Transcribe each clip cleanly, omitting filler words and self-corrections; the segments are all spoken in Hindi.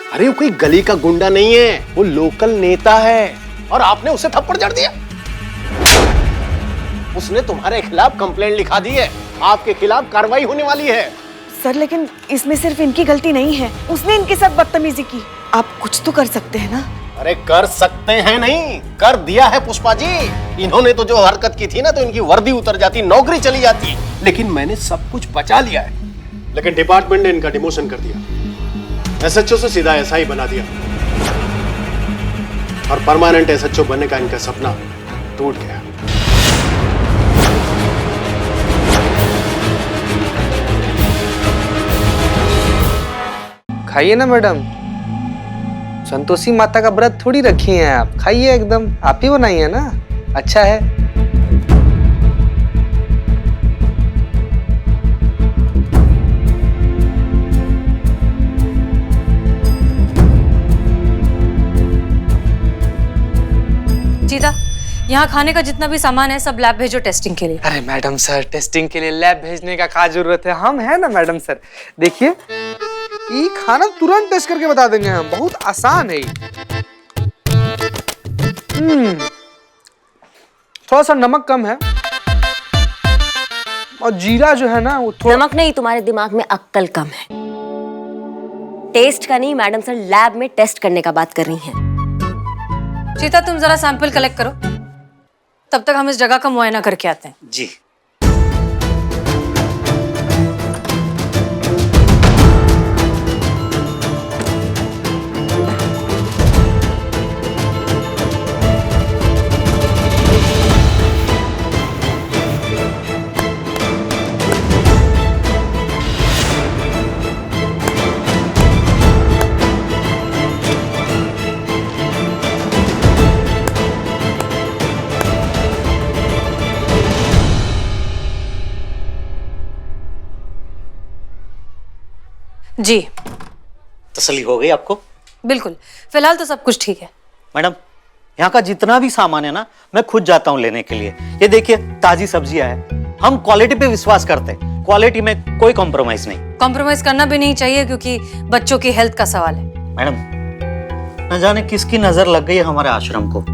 अरे वो कोई गली का गुंडा नहीं है, वो लोकल नेता है और आपने उसे थप्पड़ जड़ दिया। उसने तुम्हारे खिलाफ कंप्लेंट लिखा दी है, आपके खिलाफ कार्रवाई होने वाली है। सर लेकिन इसमें सिर्फ इनकी गलती नहीं है, उसने इनके साथ बदतमीजी की। आप कुछ तो कर सकते हैं ना। अरे कर सकते हैं नहीं, कर दिया है पुष्पा जी। इन्होंने तो जो हरकत की थी ना, तो इनकी वर्दी उतर जाती, नौकरी चली जाती। लेकिन मैंने सब कुछ बचा लिया है। लेकिन डिपार्टमेंट ने इनका डिमोशन कर दिया, एसएचओ से सीधा एसआई बना दिया और परमानेंट एसएचओ बनने का इनका सपना टूट गया। खाइए ना मैडम, संतोषी माता का व्रत थोड़ी रखी हैं आप। खाइए, एकदम आप ही बनाई है ना, अच्छा है। जीता, यहाँ खाने का जितना भी सामान है सब लैब भेजो टेस्टिंग के लिए। अरे मैडम सर, टेस्टिंग के लिए लैब भेजने का क्या जरूरत है, हम है ना मैडम सर। देखिए ये खाना तुरंत टेस्ट करके बता देंगे हम, बहुत आसान है। थोड़ा सा नमक कम है और जीरा जो है ना वो थोड़ा। नमक नहीं, तुम्हारे दिमाग में अक्ल कम है। टेस्ट का नहीं मैडम सर, लैब में टेस्ट करने का बात कर रही हैं। चीता तुम जरा सैंपल कलेक्ट करो, तब तक हम इस जगह का मुआयना करके आते हैं। जी। जी तसल्ली हो गई आपको? बिल्कुल, फिलहाल तो सब कुछ ठीक है। मैडम यहाँ का जितना भी सामान है ना, मैं खुद जाता हूँ लेने के लिए। ये देखिए ताजी सब्जियां हैं, हम क्वालिटी पे विश्वास करते हैं, क्वालिटी में कोई कॉम्प्रोमाइज नहीं। कॉम्प्रोमाइज करना भी नहीं चाहिए क्योंकि बच्चों की हेल्थ का सवाल है। मैडम न जाने किसकी नजर लग गई है हमारे आश्रम को,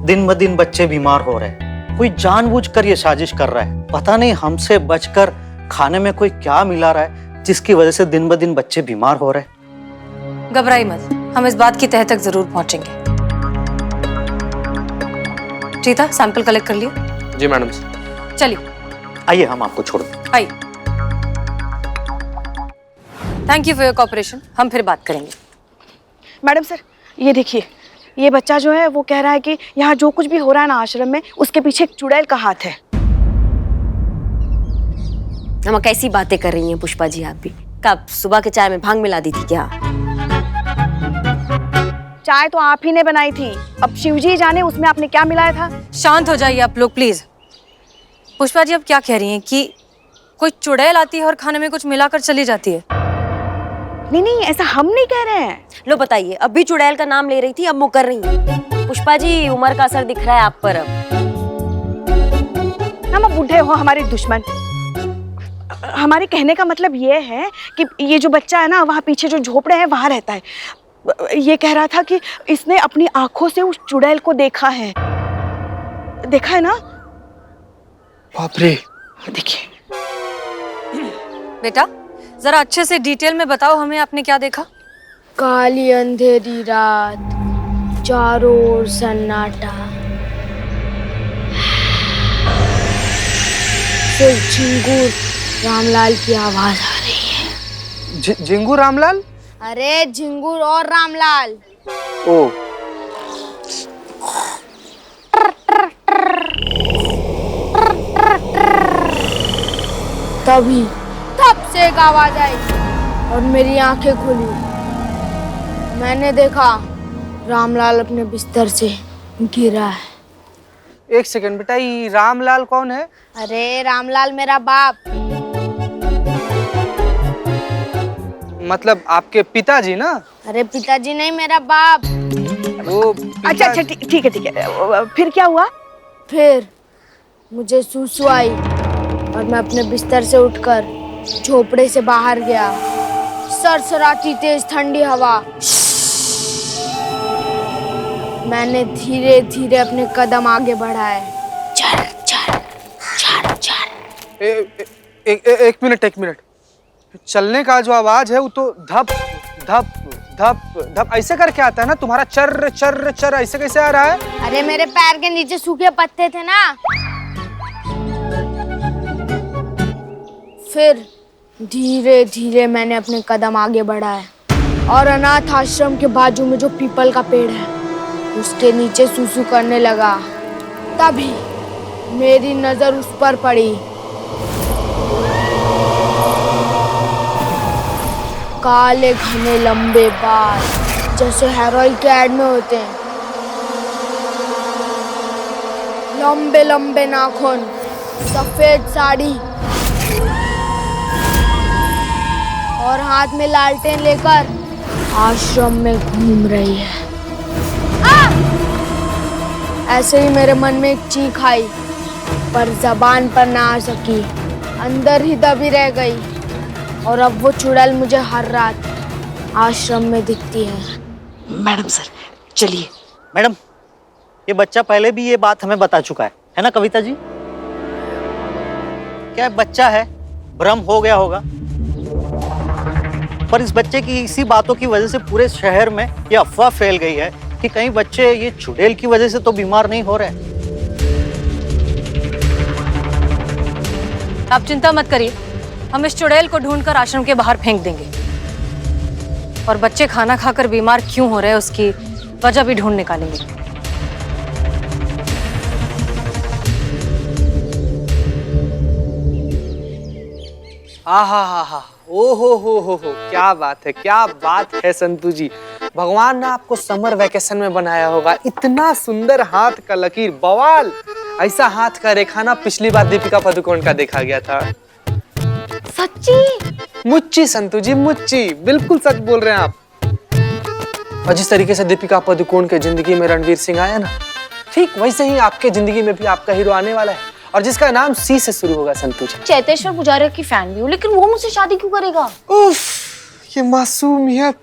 दिन ब दिन बच्चे बीमार हो रहे हैं। कोई जानबूझकर ये साजिश कर रहा है, पता नहीं हमसे बचकर खाने में कोई क्या मिला रहा है जिसकी वजह से दिन ब दिन बच्चे बीमार हो रहे हैं। घबराई मत, हम इस बात की तह तक जरूर पहुंचेंगे। चीता सैंपल कलेक्ट कर लिया? जी मैडम सर। चलिए आइए हम आपको छोड़ दें। आइए। Thank you for your cooperation, हम फिर बात करेंगे। मैडम सर ये देखिए, ये बच्चा जो है वो कह रहा है कि यहाँ जो कुछ भी हो रहा है ना आश्रम में, उसके पीछे एक चुड़ैल का हाथ है। हम कैसी बातें कर रही हैं पुष्पा जी आप भी? कब सुबह के चाय में भांग मिला दी थी क्या? चाय तो आप ही ने बनाई थी, अब शिवजी जाने उसमें आपने क्या मिलाया था। शांत हो जाइए आप लोग प्लीज। पुष्पा जी अब क्या कह रही हैं कि कोई चुड़ैल आती है और खाने में कुछ मिलाकर चली जाती है? नहीं नहीं, ऐसा हम नहीं कह रहे हैं। लो बताइए, अब भी चुड़ैल का नाम ले रही थी, अब मुकर रही हैं। पुष्पा जी उम्र का असर दिख रहा है आप पर अब। हम बूढ़े हो हमारे दुश्मन। हमारे कहने का मतलब ये है कि ये जो बच्चा है ना, वहाँ पीछे जो झोपड़े हैं वहाँ रहता है। ये कह रहा था कि इसने अपनी आंखों से उस चुड़ैल को देखा है। देखा है ना? बाप रे। देखिए बेटा जरा अच्छे से डिटेल में बताओ हमें, आपने क्या देखा? काली अंधेरी रात, चारों ओर सन्नाटा, सिर्फ झिंगुर रामलाल की आवाज आ रही है। झिंगू रामलाल? अरे झिंगुर और रामलाल। ओ तभी तब से एक आवाज आई और मेरी आंखें खुली। मैंने देखा रामलाल अपने बिस्तर से गिरा है। एक सेकंड बेटा, ये रामलाल कौन है? अरे रामलाल मेरा बाप। मतलब आपके पिताजी ना? अरे पिताजी नहीं, मेरा बाप। वो अच्छा अच्छा ठीक है। फिर क्या हुआ? फिर मुझे सूसू आई और मैं अपने बिस्तर से उठकर झोपड़े से बाहर गया। सरसराती तेज ठंडी हवा मैंने धीरे धीरे अपने कदम आगे बढ़ाए। चल चल चल चल। एक मिनट। चलने का जो आवाज है वो तो धप धप धप धप ऐसे करके आता है ना। तुम्हारा चर चर चर ऐसे कैसे आ रहा है? अरे मेरे पैर के नीचे सूखे पत्ते थे ना। फिर धीरे धीरे मैंने अपने कदम आगे बढ़ाए और अनाथ आश्रम के बाजू में जो पीपल का पेड़ है उसके नीचे सूसू करने लगा। तभी मेरी नजर उस पर पड़ी। काले घने लंबे बाल जैसे हेयर ऑयल के ऐड में होते हैं। लंबे लंबे नाखून, सफेद साड़ी और हाथ में लालटेन लेकर आश्रम में घूम रही है। ऐसे ही मेरे मन में एक चीख आई पर जबान पर ना आ सकी, अंदर ही दबी रह गई। और अब वो चुड़ैल मुझे हर रात आश्रम में दिखती है। मैडम सर चलिए। मैडम ये बच्चा पहले भी ये बात हमें बता चुका है ना कविता जी? क्या बच्चा है, भ्रम हो गया होगा। पर इस बच्चे की इसी बातों की वजह से पूरे शहर में ये अफवाह फैल गई है कि कहीं बच्चे ये चुड़ैल की वजह से तो बीमार नहीं हो रहे। आप चिंता मत करिए, हम इस चुड़ैल को ढूंढकर आश्रम के बाहर फेंक देंगे और बच्चे खाना खाकर बीमार क्यों हो रहे हैं उसकी वजह भी ढूंढ निकालेंगे। आहा, ओ हो, क्या बात है संतू जी। भगवान ने आपको समर वेकेशन में बनाया होगा। इतना सुंदर हाथ का लकीर, बवाल। ऐसा हाथ का रेखाना पिछली बार दीपिका पादुकोण का देखा गया था। सच्ची? मुच्ची संतू जी, मुच्ची, बिल्कुल सच बोल रहे हैं आप। और जिस तरीके से दीपिका पादुकोण के जिंदगी में रणवीर सिंह आया ना, ठीक वैसे ही आपके जिंदगी में भी आपका हीरो आने वाला है और जिसका नाम सी से शुरू होगा संतू जी। चेतेश्वर पुजारी की फैन भी हूँ, लेकिन वो मुझसे शादी क्यों करेगा? उफ, ये मासूमियत।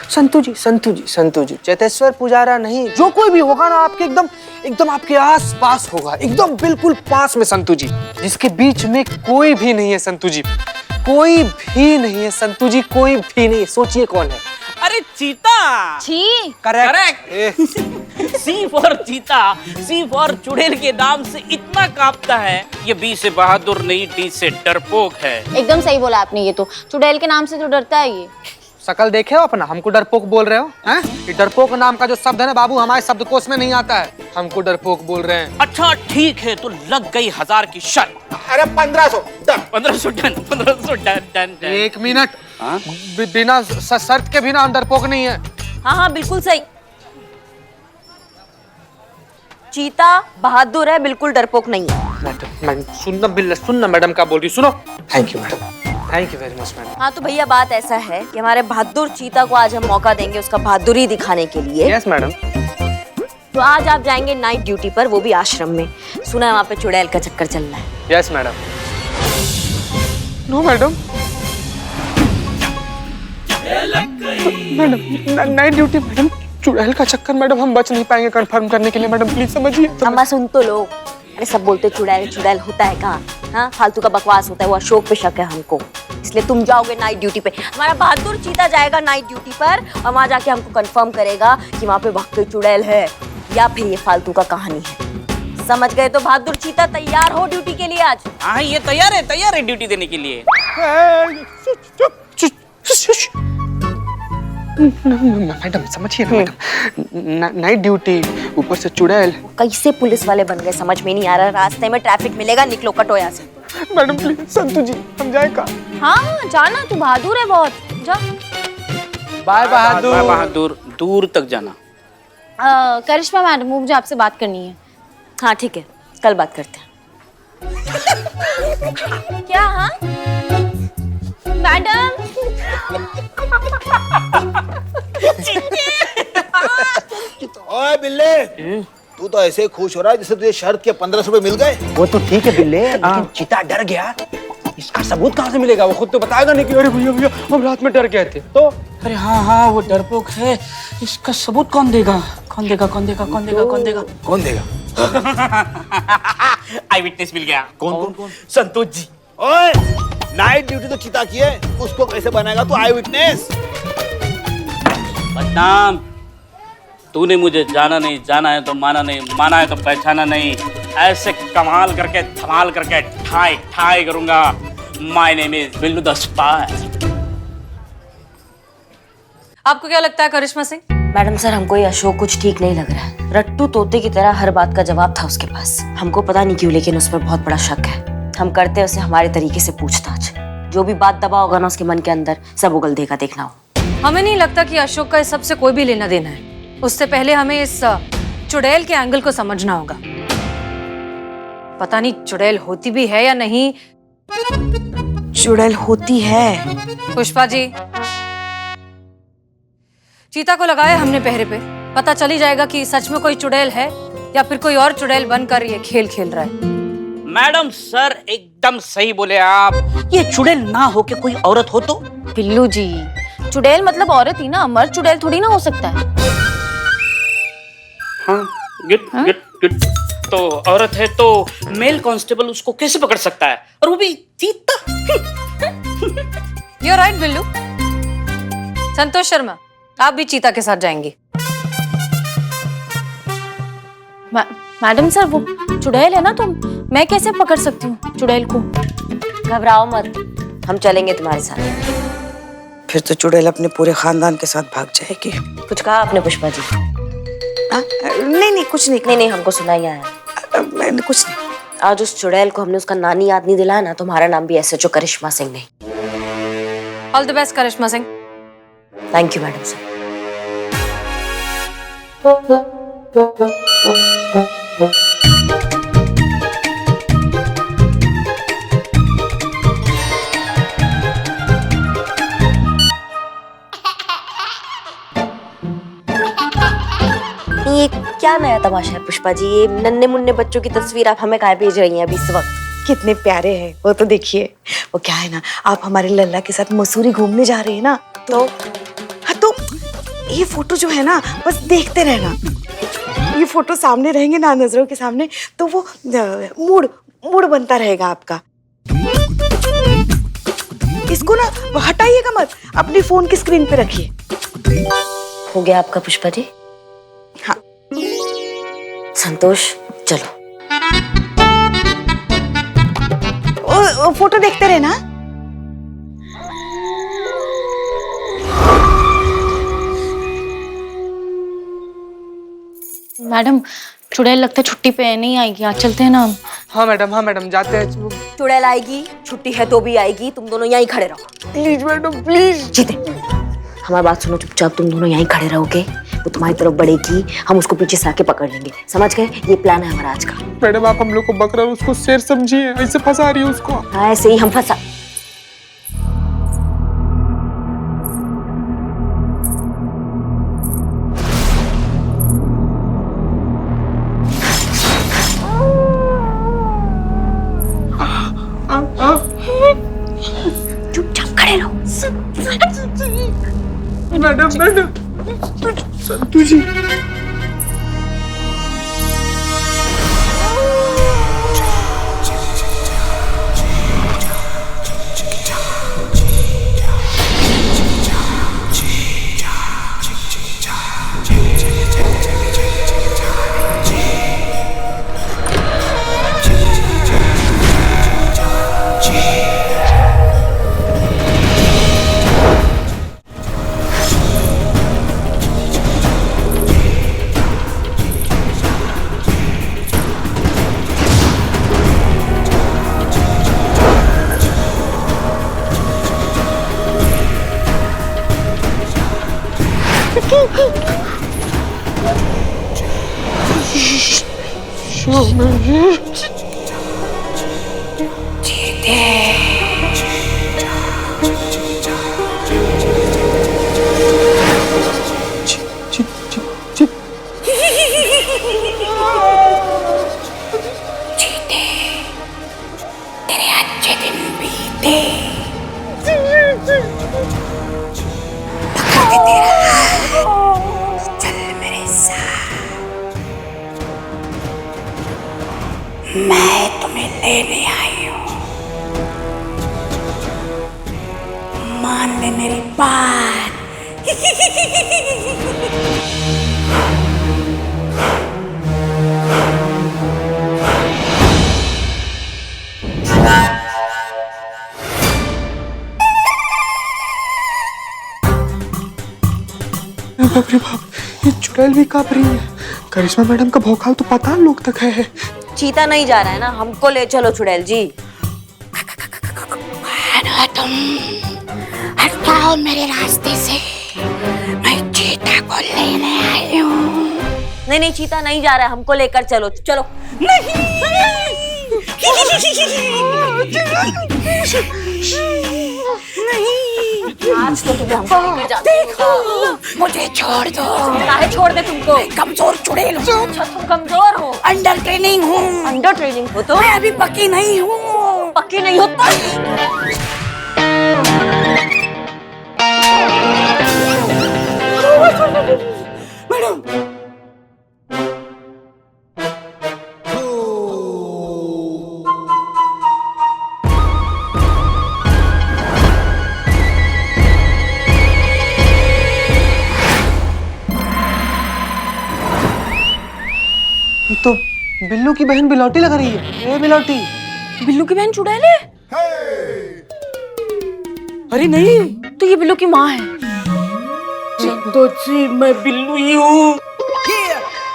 संतू जी, चेतेश्वर पुजारा नहीं, जो कोई भी होगा ना आपके एकदम आपके आस पास होगा, एकदम बिल्कुल पास में संतू जी, जिसके बीच में कोई भी नहीं है संतू जी, कोई भी नहीं है संतू जी, कोई भी नहीं। सोचिए कौन है? अरे चीता। छी। करेक्ट। सी फॉर चीता, सी फॉर चुड़ैल के नाम से इतना कांपता है। ये बी से बहादुर नहीं, डी से डरपोक है। एकदम सही बोला आपने। ये तो चुड़ैल के नाम से तो डरता है ये। शकल देखे हो अपना, हमको डरपोक बोल रहे हो हैं? ये डरपोक नाम का जो शब्द है ना बाबू, हमारे शब्दकोश में नहीं आता है। हमको डरपोक बोल रहे हैं। अच्छा ठीक है, तो लग गई 1000 की शर्त। अरे 1500 डन। 1500 डन। एक मिनट, बिना शर्त के बिना हम डरपोक नहीं है। हाँ बिल्कुल सही। चीता बहादुर है, बिल्कुल डरपोक नहीं है। मैडम सुनना मैडम का बोल रही, सुनो। Thank you madam, thank you very much madam. हाँ तो भैया बात ऐसा है कि हमारे बहादुर चीता को आज हम मौका देंगे उसका बहादुरी दिखाने के लिए। Yes madam. तो आज आप जाएंगे नाइट ड्यूटी पर, वो भी आश्रम में। सुना है वहाँ पे चुड़ैल का चक्कर चल रहा है। Yes madam. No madam, night duty madam, चुड़ैल का चक्कर मैडम, हम बच नहीं पाएंगे कंफर्म करने के लिए मैडम, प्लीज समझिए। अम्मा सुन तो लो। अरे सब बोलते चुड़ैल चुड़ैल होता है कहाँ? हाँ फालतू का बकवास होता है, वो अशोक पे शक है हमको, इसलिए तुम जाओगे नाइट ड्यूटी पे। हमारा बहादुर चीता जाएगा नाइट ड्यूटी पर और वहाँ जाके हमको कंफर्म करेगा कि वहाँ पे वाकई चुड़ैल है या फिर ये फालतू का कहानी है। समझ गए? तो बहादुर चीता तैयार हो ड्यूटी के लिए आज? हाँ ये तैयार है ड्यूटी देने के लिए। मैडम समझिए ना मैडम, नाइट ड्यूटी, ऊपर से चुड़ैल। कैसे पुलिस वाले बन गए समझ में नहीं आ रहा। रास्ते में ट्रैफिक मिलेगा, निकलो कटो यहाँ से। मैडम प्लीज संतू जी, हम जाए का? हाँ जाना, तू बहादुर है बहुत, जा। बाय बहादुर। बहादुर, दूर तक जाना। करिश्मा मैडम, मुझे आपसे बात करनी है। हाँ ठीक है, कल बात करते हैं। क्या? हाँ मैडम। ओए बिल्ले, तू तो ऐसे खुश हो रहा है जैसे तुझे शर्त के 1500 रुपए मिल गए। वो तो ठीक है बिल्ले, लेकिन चीता डर गया, इसका सबूत कहाँ से मिलेगा? वो खुद तो बताएगा नहीं कि अरे भैया हम रात में डर गए थे। तो अरे हाँ हाँ, वो डरपोक है। इसका सबूत कौन देगा? कौन देगा? कौन देगा? कौन देगा? कौन देगा? कौन देगा? आई विटनेस मिल गया। कौन? संतोष जी। ओए, नाइट ड्यूटी तो चिता की है, उसको कैसे बनाएगा तू आई विटनेस? बदनाम। तूने मुझे जाना नहीं, जाना है तो माना नहीं, माना है तो पहचाना नहीं। ऐसे कमाल करके धमाल करके ठाई ठाई करूंगा। My name is Billu the spy. आपको क्या लगता है करिश्मा सिंह? मैडम सर, हमको ये अशोक कुछ ठीक नहीं लग रहा है। रट्टू तोते की तरह हर बात का जवाब था उसके पास। हमको पता नहीं क्यों, लेकिन उस पर बहुत बड़ा शक है। हम करते हैं उसे हमारे तरीके से पूछताछ। जो भी बात दबा होगा ना उसके मन के अंदर, सब उगल देगा, देखना हो। हमें नहीं लगता कि अशोक का इस सब से कोई भी लेना देना है। उससे पहले हमें इस चुड़ैल के एंगल को समझना होगा। पता नहीं चुड़ैल होती भी है या नहीं। चुड़ैल होती है। पुष्पा जी, चीता को लगाया हमने पहरे पे। पता चल ही जाएगा कि सच में कोई चुड़ैल है या फिर कोई और चुड़ैल बनकर ये खेल खेल रहा है। मैडम सर एकदम सही बोले आप। ये चुड़ैल ना हो के कोई औरत हो तो? बिल्लू जी, चुड़ैल मतलब औरत ही ना, मर्द चुड़ैल थोड़ी ना हो सकता है। हाँ, गुड। तो औरत है तो मेल कांस्टेबल उसको कैसे पकड़ सकता है, और वो भी चीता? You're right, Billu. संतोष शर्मा, आप भी चीता के साथ जाएंगी। मैडम सर, वो चुड़ैल है ना, तो मैं कैसे पकड़ सकती हूँ चुड़ैल को? घबराओ मत, हम चलेंगे तुम्हारे साथ। फिर तो चुड़ैल अपने पूरे खानदान के साथ भाग जाएगी। कुछ कहा आपने पुष्पा जी? नहीं, कुछ नहीं। नहीं, हमको सुनाई आया। कुछ नहीं। आज उस चुड़ैल को हमने उसका नानी याद नहीं दिलाया ना, तुम्हारा नाम भी SHO करिश्मा सिंह नहीं। All the best Karishma Singh. Thank you madam sir. ये क्या नया तमाशा है पुष्पा जी? ये नन्हे मुन्ने बच्चों की तस्वीर आप हमें काहे भेज रही हैं अभी इस वक्त? कितने प्यारे हैं वो, तो देखिए। वो क्या है ना, आप हमारे लल्ला के साथ मसूरी घूमने जा रहे हैं ना, तो हाँ, तो ये फोटो जो है ना, बस देखते रहना। ये फोटो सामने रहेंगे ना, नजरों के सामने, तो वो मूड बनता रहेगा आपका। इसको ना हटाइएगा मत, अपनी फोन की स्क्रीन पे रखिए। हो गया आपका पुष्पा जी? हाँ। संतोष, चलो। ओ, फोटो देखते रहना। मैडम, चुड़ैल लगता है छुट्टी पे नहीं आएगी, आज चलते हैं ना हम। हाँ मैडम, जाते हैं। चुड़ैल आएगी, छुट्टी है तो भी आएगी, तुम दोनों यहीं खड़े रहो। Please madam, please. जीते, हमारी बात सुनो, चुपचाप तुम दोनों यहीं खड़े रहोगे। वो तुम्हारी तरफ बढ़ेगी, हम उसको पीछे से आके पकड़ लेंगे, समझ गए? ये प्लान है हमारा आज का। मैडम, आप हम लोग को बकरा और उसको शेर समझिए, ऐसे फंसा रही है उसको। हाँ, ऐसे ही हम फंसा। चुपचाप खड़े रहो। मैडम, संतू जी। लेने आई हूँ। मान ले मेरी बात। बाप रे बाप, ये चुड़ैल भी कांप रही है। करिश्मा मैडम का भौकाल तो पता लोग तक है। चीता नहीं जा रहा है ना, हमको ले चलो चुड़ैल जी। तुम हटाओ मेरे रास्ते से, मैं चीता को लेने आई हूँ। नहीं नहीं, चीता नहीं जा रहा है, हमको लेकर चलो चलो। आज तो तुम्हें हमको लेकर जाते हैं। देखो, मुझे छोड़ दो। काहे छोड़ दे तुमको? कमजोर चुड़ैल हूँ। अच्छा तुम कमजोर हो? अंडर ट्रेनिंग हूँ। अंडर ट्रेनिंग हो तो? मैं अभी पक्की नहीं हूँ। पक्की नहीं होता? मैडम, ये तो बिल्लू की बहन बिलौटी लग रही है। ए बिलौटी, बिल्लू की बहन चुड़ैल है? अरे नहीं, तो ये बिल्लू की माँ है। तो जी मैं बिल्लू ही हूँ।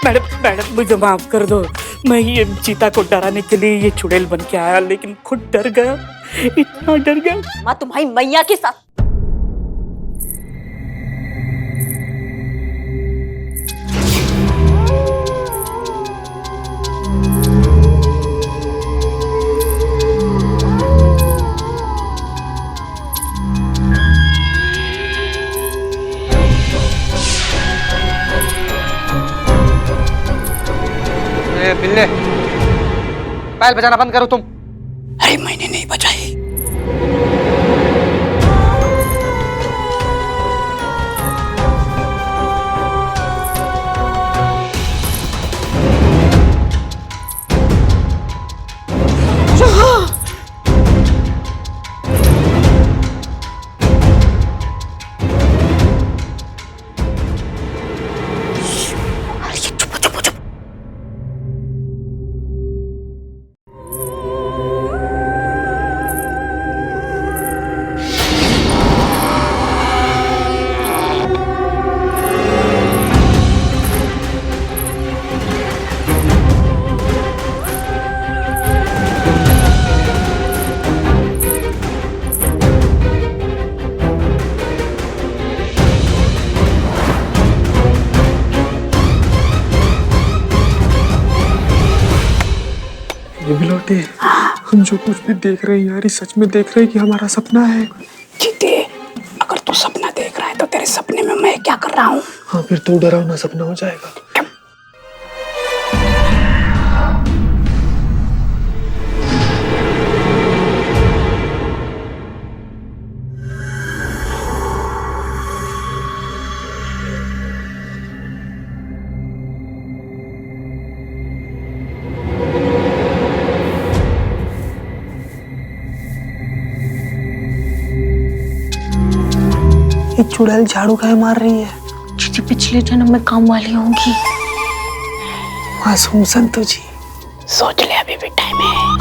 मैडम मुझे माफ कर दो। मैं ये चीता को डराने के लिए ये चुड़ैल बन के आया, लेकिन खुद डर गया, इतना डर गया। माँ तुम्हारी मैया के साथ। बिल्ले, पायल बजाना बंद करो तुम। अरे मैंने नहीं बजाई। ये बिलौटी, हम जो कुछ भी देख रहे हैं यार, ये सच में देख रहे हैं कि हमारा सपना है? चीते, अगर तू सपना देख रहा है तो तेरे सपने में मैं क्या कर रहा हूँ? हाँ, फिर तू डरावना सपना हो जाएगा। ये चुड़ैल झाड़ू काहे मार रही है? क्योंकि पिछले जन्म में काम वाली होंगी। मासूम संतू जी, सोच ले, अभी भी टाइम है।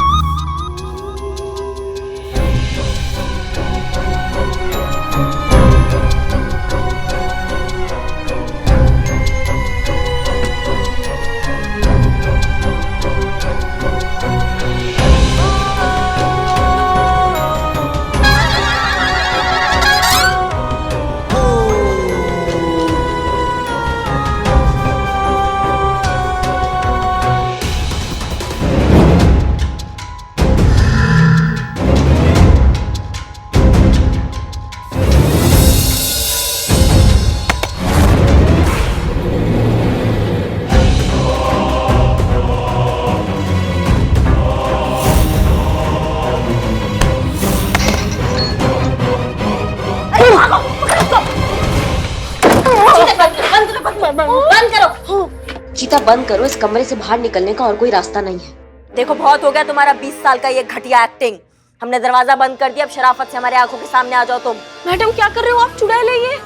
बंद करो चीता, बंद करो। इस कमरे से बाहर निकलने का और कोई रास्ता नहीं है। देखो बहुत हो गया तुम्हारा 20 साल का ये घटिया एक्टिंग। हमने दरवाजा बंद कर दिया, अब शराफत से हमारे आंखों के सामने आ जाओ तुम। मैडम क्या कर रहे हो आप? चुड़ैल है ये।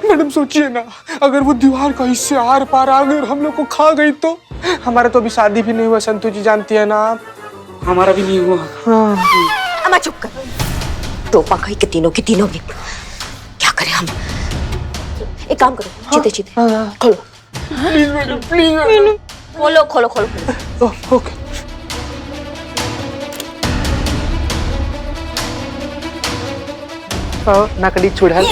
मैडम सोचिए ना, अगर वो दीवार का हिस्से आर पार आ गई और हम लोग को खा गई तो? हमारा तो अभी शादी भी नहीं हुआ संतू जी, जानती है ना आप। हमारा भी नहीं हुआ। हाँ। अम्मा चुप कर, टोपा खाई के तीनों की तीनों भी। क्या करें हम? एक काम करो, चीते चीते खोलो। Please madam, please madam. खोलो खोलो खोलो। ओके। नकली चुड़ैल।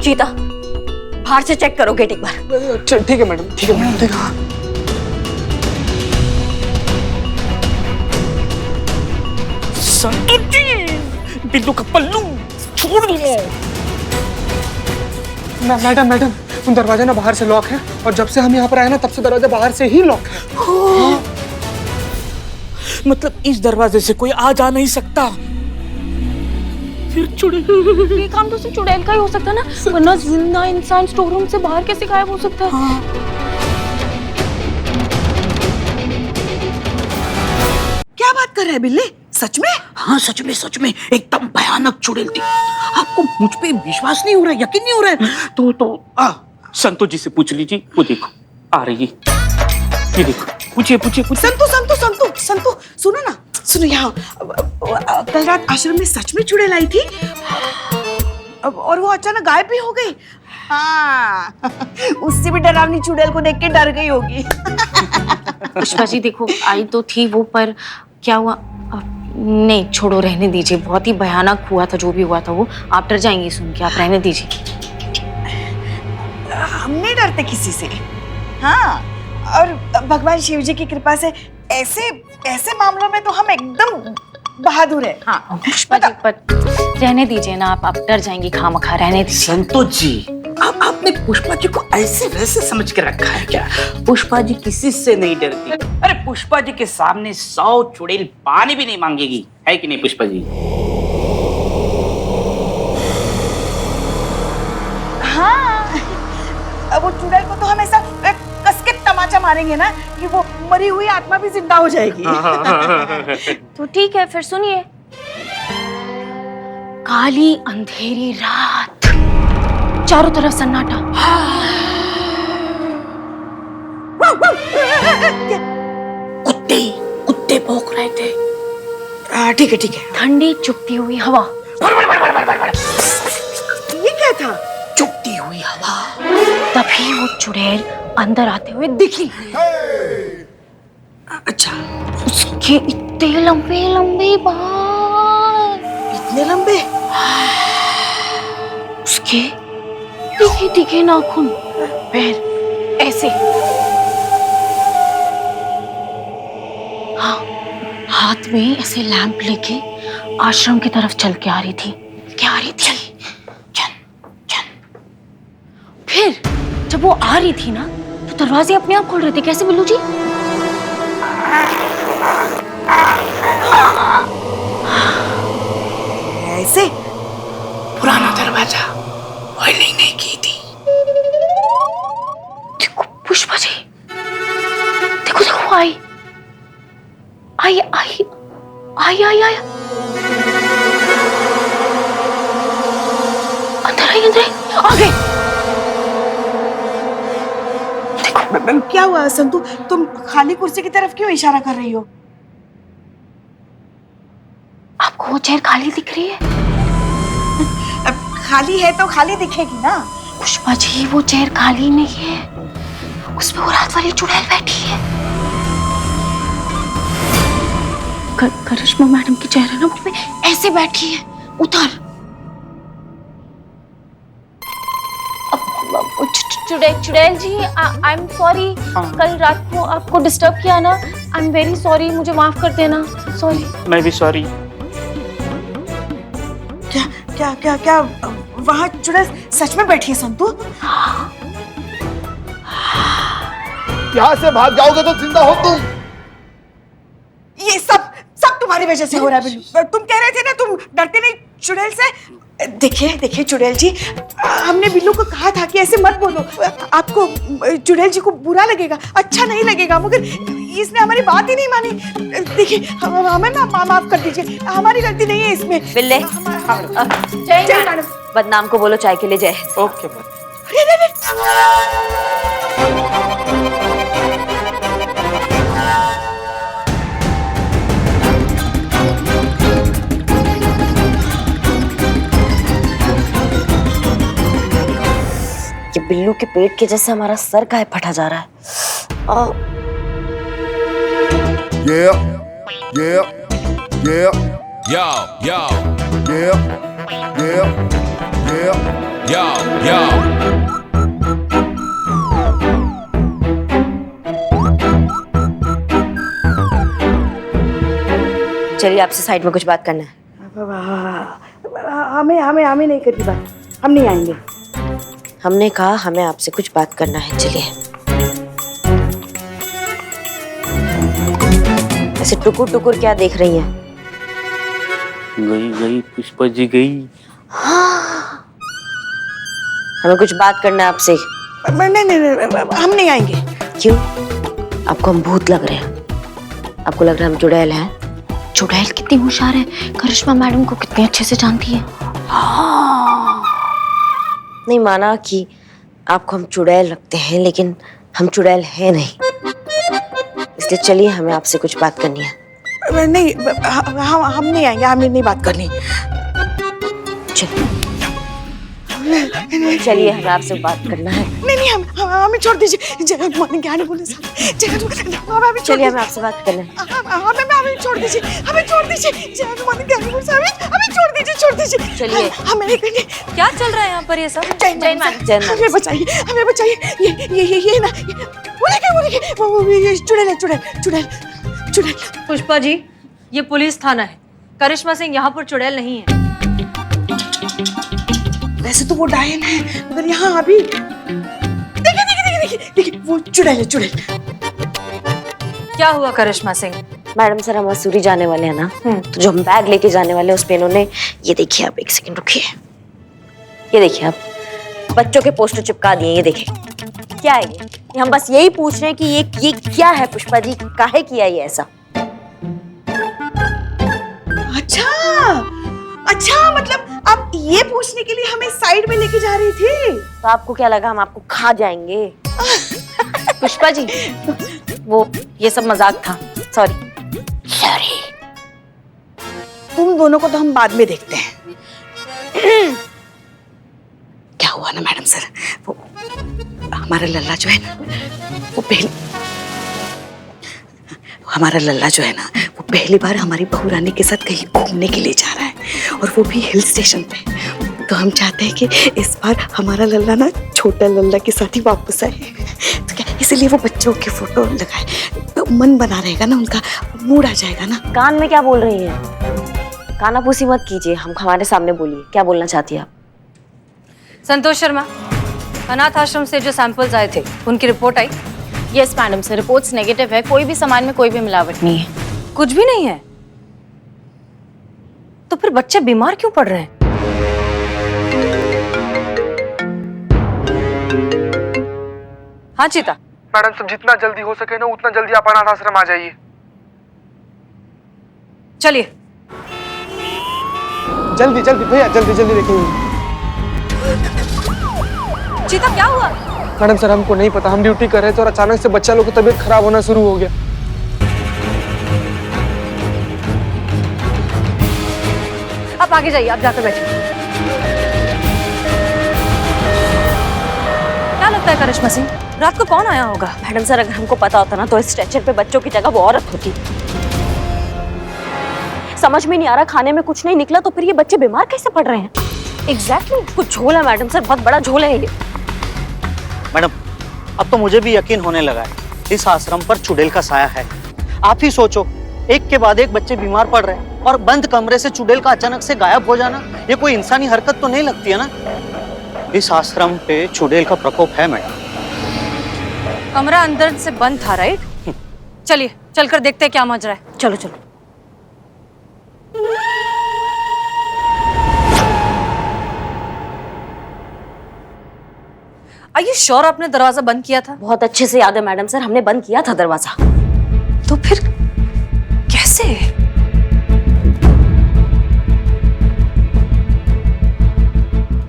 चीता बाहर से चेक करो गेट एक बार। ठीक है मैडम, ठीक है मैडम, ठीक है। संतू जी, बिल्लू का पल्लू छोड़ दो। मैडम मैडम, दरवाजा ना बाहर से लॉक है और जब से हम यहाँ पर आए ना तब से दरवाजा बाहर से ही लॉक है। मतलब इस दरवाजे से कोई आ जा नहीं सकता। फिर चुड़ैल, ये काम तो सिर्फ चुड़ैल का ही हो सकता है ना, वरना जिंदा इंसान स्टोर रूम से बाहर कैसे गायब हो सकता है? क्या बात कर रहे हैं बिल्ले? सच में? हाँ सच में एकदम भयानक चुड़ैल थी। आपको मुझ पे विश्वास नहीं हो रहा है, यकीन नहीं हो रहा है तो संतों जी से पूछ लीजिए, वो देखो आ रही है, ये देखो। पूछिए। संतु सुनो ना, सुनो यहाँ। कल रात आश्रम में सच में चुड़ैल आई थी और वो अचानक गायब भी हो गई। हाँ, उससे भी डरावनी चुड़ैल को देख के डर गई होगी। पुष्पा जी देखो, आई तो थी वो, पर क्या हुआ? नहीं छोड़ो, रहने दीजिए। बहुत ही भयानक हुआ था जो भी हुआ था वो। आप डर जाएंगे सुन के, आप रहने दीजिए। हम नहीं डरते किसी से। हाँ, और भगवान शिव जी की कृपा से ऐसे मामलों में तो हम एकदम बहादुर है। हाँ पुष्पा जी, पर रहने दीजिए ना, आप डर जाएंगी खामखा, रहने दीजिए। संतोष जी, आपने पुष्पा जी को ऐसे वैसे समझ के रखा है क्या? पुष्पा जी किसी से नहीं डरती। अरे पुष्पा जी के सामने 100 चुड़ैल पानी भी नहीं मांगेगी, है कि नहीं पुष्पा जी? हाँ, अब वो चुड़ैल को तो हम ऐसा कस के तमाचा मारेंगे ना कि वो मरी हुई आत्मा भी जिंदा हो जाएगी। तो ठीक है, फिर सुनिए। काली अंधेरी रात, चारों तरफ सन्नाटा। कुत्ते भौंक रहे थे। ठीक है। ठंडी चुपती हुई हवा। ये क्या था? चुपती हुई हवा। तभी वो चुड़ैल अंदर आते हुए दिखी। अच्छा, उसके इतने लंबे बाल, इतने लंबे? उसके तीखे नाखून, पैर ऐसे। हाँ, हाथ में ऐसे लैंप लेके आश्रम की तरफ चल के आ रही थी। फिर जब वो आ रही थी ना, तो दरवाजे अपने आप खोल रहे थे। कैसे बिल्लू जी? ऐसे? पुराना दरवाजा, ऑयलिंग नहीं की थी। देखो पुष्पा जी, देखो आई। अंदर आई, आ गई। क्या हुआ संतु, तुम खाली कुर्सी की तरफ क्यों इशारा कर रही हो? आपको वो चेयर खाली दिख रही है? अब खाली है तो खाली दिखेगी ना। पुष्पा जी, वो चेयर खाली नहीं है, उस पे वो रात वाली चुड़ैल बैठी है। करिश्मा मैडम की चेयर है ना, वो पे ऐसे बैठी है। उधर चुड़ैल जी, आई एम सॉरी, कल रात को आपको डिस्टर्ब किया ना। आई एम वेरी सॉरी, मुझे माफ कर देना। सॉरी। मैं भी सॉरी। क्या वहाँ चुड़ैल सच में बैठी है संतु? यहाँ से भाग जाओगे तो जिंदा हो तुम। ये सब तुम्हारी वजह से हो रहा है बिल्लू। तुम कह रहे थे ना तुम डरते नहीं चुड़ैल से। देखिए चुड़ैल जी, हमने बिल्लू को कहा था कि ऐसे मत बोलो, आपको चुड़ैल जी को बुरा लगेगा, अच्छा नहीं लगेगा, मगर इसने हमारी बात ही नहीं मानी। देखिए हमें ना माफ कर दीजिए, हमारी गलती नहीं है इसमें। बिल्ले जय मैडम। बदनाम को बोलो चाय के लिए जय। ओके ये बिल्लू के पेट के जैसे हमारा सर काहे फटा जा रहा है। चलिए आपसे साइड में कुछ बात करना है। हमें नहीं करनी बात, हम नहीं आएंगे। हमने कहा हमें आपसे कुछ बात करना है, चलिए। ऐसे टुकुर टुकुर क्या देख रही हैं? गई पुष्पा जी गई। हमें कुछ बात करना है आपसे। नहीं हम नहीं आएंगे। क्यों? आपको हम भूत लग रहे हैं? आपको लग रहा है हम चुड़ैल हैं? चुड़ैल कितनी होशियार है, करिश्मा मैडम को कितने अच्छे से जानती है। नहीं माना कि आपको हम चुड़ैल लगते हैं, लेकिन हम चुड़ैल हैं नहीं। इसलिए चलिए हमें आपसे कुछ बात करनी है। नहीं हम नहीं आएंगे, हमें नहीं बात करनी। चलिए हमें आपसे बात करना है। नहीं हमें छोड़ दीजिए। ज्ञान बोले चलिए हमें आपसे बात करना है। हमें छोड़ दीजिए, हमें छोड़ दीजिए। छोड़ दीजिए। चलिए। हमें नहीं करनी। क्या चल रहा है यहाँ पर ये सब? हमें बचाइए। ये ना वो चुड़ैल। पुष्पा जी, ये पुलिस थाना है। करिश्मा सिंह यहाँ पर चुड़ैल नहीं है। वैसे तो वो डायन है, मगर यहाँ अभी देखिए वो चुड़ैल है। क्या हुआ करिश्मा सिंह? मैडम सर हम मसूरी जाने वाले हैं ना, तो जो हम बैग लेके जाने वाले हैं उसमें इन्होंने ये देखिए, आप एक सेकंड रुकिए। ये देखिए आप बच्चों के पोस्टर चिपका दिए। ये देखिए क्या है ये? हम बस यही पूछ रहे हैं कि ये क्या है पुष्पा जी, काहे किया ये ऐसा? अच्छा मतलब आप ये पूछने के लिए हमें साइड में लेके जा रही थी? तो आपको क्या लगा हम आपको खा जाएंगे? पुष्पा जी, वो ये सब मजाक था। सॉरी। तुम दोनों को तो हम बाद में देखते हैं। क्या हुआ ना मैडम सर, वो हमारा लल्ला जो है ना, वो पहली बार हमारी बहू रानी के साथ कहीं घूमने के लिए जा रहा है, और वो भी हिल स्टेशन पे। तो हम चाहते हैं कि इस बार हमारा लल्ला ना छोटा लल्ला के साथ ही वापस आए। तो क्या इसलिए वो बच्चों के फोटो लगाए, तो मन बना रहेगा ना, उनका मूड आ जाएगा ना। कान में क्या बोल रही हैं? कानाफूसी मत कीजिए, हम हमारे सामने बोलिए, क्या बोलना चाहती है आप? संतोष शर्मा, अनाथ आश्रम से जो सैंपल्स आए थे उनकी रिपोर्ट आई? Yes madam sir, reports negative है। कोई भी सामान में कोई भी मिलावट नहीं है। कुछ भी नहीं है? तो फिर बच्चे बीमार क्यों पड़ रहे हैं? हाँ चीता। मैडम सब जितना जल्दी हो सके ना उतना जल्दी आप अनाथ आश्रम आ जाइए। चलिए। जल्दी भैया, जल्दी देखेंगे। चीता क्या हुआ? मैडम सर हमको नहीं पता, हम ड्यूटी कर रहे थे और अचानक से बच्चा लोग की तबीयत खराब होना शुरू हो गया। आप आगे जाइए, आप जाकर बैठिए। क्या लगता है करिश्मा सिंह, रात को कौन आया होगा? मैडम सर अगर हमको पता होता ना तो इस स्ट्रेचर पे बच्चों की जगह वो औरत होती। समझ में नहीं आ रहा, खाने में कुछ नहीं निकला तो फिर ये बच्चे बीमार कैसे पड़ रहे हैं? एग्जैक्टली कुछ झोल है मैडम सर, बहुत बड़ा झोल है ये। मैडम अब तो मुझे भी यकीन होने लगा है, इस आश्रम पर चुड़ैल का साया है। आप ही सोचो, एक के बाद एक बच्चे बीमार पड़ रहे हैं और बंद कमरे से चुड़ैल का अचानक से गायब हो जाना, ये कोई इंसानी हरकत तो नहीं लगती है ना। इस आश्रम पे चुड़ैल का प्रकोप है मैडम। कमरा अंदर से बंद था, राइट? चलिए चलकर देखते हैं क्या माजरा है। चलो चलो। Are you sure आपने दरवाजा बंद किया था? बहुत अच्छे से याद है मैडम सर, हमने बंद किया था दरवाजा। तो फिर कैसे?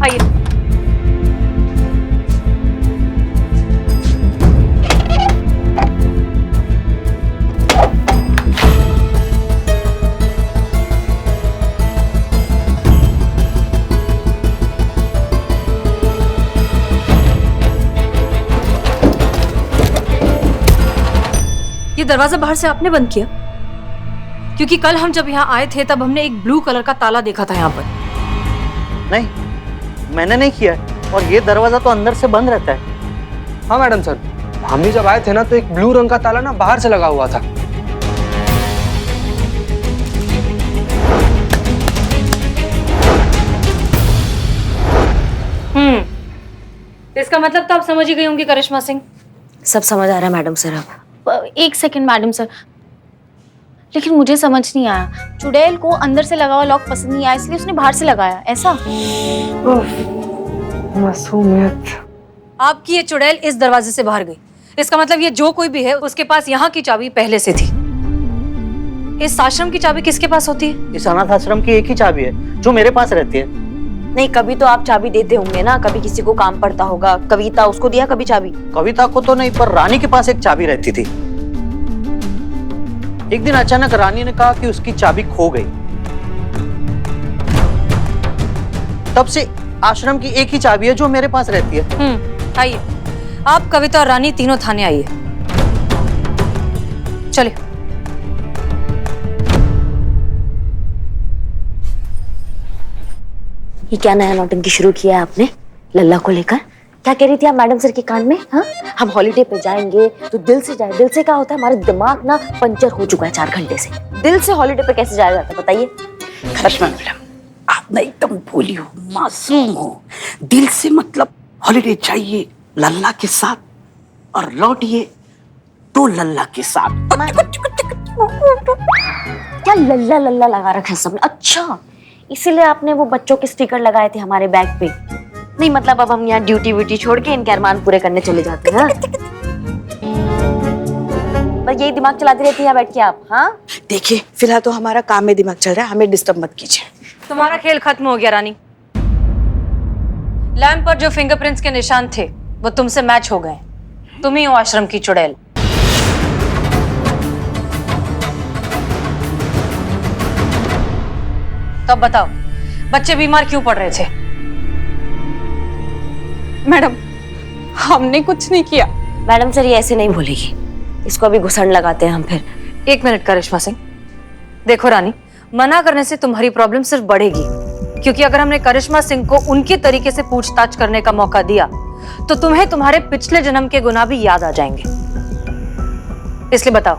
आइए। ये दरवाजा बाहर से आपने बंद किया? क्योंकि कल हम जब यहाँ आए थे तब हमने एक ब्लू कलर का ताला देखा था यहाँ पर। नहीं, मैंने नहीं किया है। और ये दरवाजा तो अंदर से बंद रहता है। हाँ मैडम सर, हम भी जब आए थे ना तो एक ब्लू रंग का ताला ना बाहर से लगा हुआ था। इसका मतलब तो आप समझ ही गई होंगी करिश्मा सिंह। सब समझ आ रहा है मैडम सर अब। एक सेकंड मैडम सर, लेकिन मुझे समझ नहीं आया। चुड़ैल को अंदर से लगा हुआ लॉक पसंद नहीं आया इसलिए उसने बाहर से लगाया, ऐसा? मासूमियत। आपकी ये चुड़ैल इस दरवाजे से बाहर गई, इसका मतलब ये जो कोई भी है उसके पास यहाँ की चाबी पहले से थी। इस आश्रम की चाबी किसके पास होती है? इस अनाथ आश्रम की एक ही चाबी है जो मेरे पास रहती है। नहीं, कभी तो आप चाबी देते होंगे ना, कभी किसी को काम पड़ता होगा। कविता, उसको दिया कभी चाबी? कविता को तो नहीं, पर रानी के पास एक चाबी रहती थी। एक दिन अचानक रानी ने कहा कि उसकी चाबी खो गई। तब से आश्रम की एक ही चाबी है जो मेरे पास रहती है। आइए, आप कविता और रानी तीनों थाने आइए। चलिए। ये क्या नया नौटंकी शुरू किया है आपने लल्ला को लेकर? क्या कह रही थी आप मैडम सर के कान में? हाँ, हम हॉलीडे पे जाएंगे तो दिल से जाए। दिल से क्या होता है? हमारा दिमाग ना पंचर हो चुका है 4 घंटे से। दिल से हॉलीडे पे कैसे जाया जाता है बताइए? करिश्मा मैडम, आप ना एकदम भोली हो, मासूम हो। दिल से मतलब हॉलीडे चाहिए लल्ला के साथ और लौटिए तो लल्ला के साथ। क्या लल्ला लल्ला लगा रखा है सबने? अच्छा, इसीलिए आपने वो बच्चों के स्टिकर लगाए थे हमारे बैग पे? नहीं मतलब अब हम यहाँ ड्यूटी व्यूटी छोड़ के इनके अरमान पूरे करने चले जाते हैं। बस यही दिमाग चलाती रहती है बैठ के आप? हाँ देखिए, फिलहाल तो हमारा काम में दिमाग चल रहा है, हमें डिस्टर्ब मत कीजिए। तुम्हारा खेल खत्म हो गया रानी। लैंप पर जो फिंगरप्रिंट्स के निशान थे वो तुमसे मैच हो गए। तुम ही हो आश्रम की चुड़ैल। तब बताओ, बच्चे बीमार क्यों पड़ रहे थे? मैडम, हमने कुछ नहीं किया। मैडम सर ये ऐसे नहीं बोलेगी, इसको अभी घुसड़ लगाते हैं हम फिर। 1 मिनट करिश्मा सिंह। देखो रानी, मना करने से तुम्हारी प्रॉब्लम सिर्फ बढ़ेगी, क्योंकि अगर हमने करिश्मा सिंह को उनके तरीके से पूछताछ करने का मौका दिया तो तुम्हें तुम्हारे पिछले जन्म के गुनाह भी याद आ जाएंगे। इसलिए बताओ,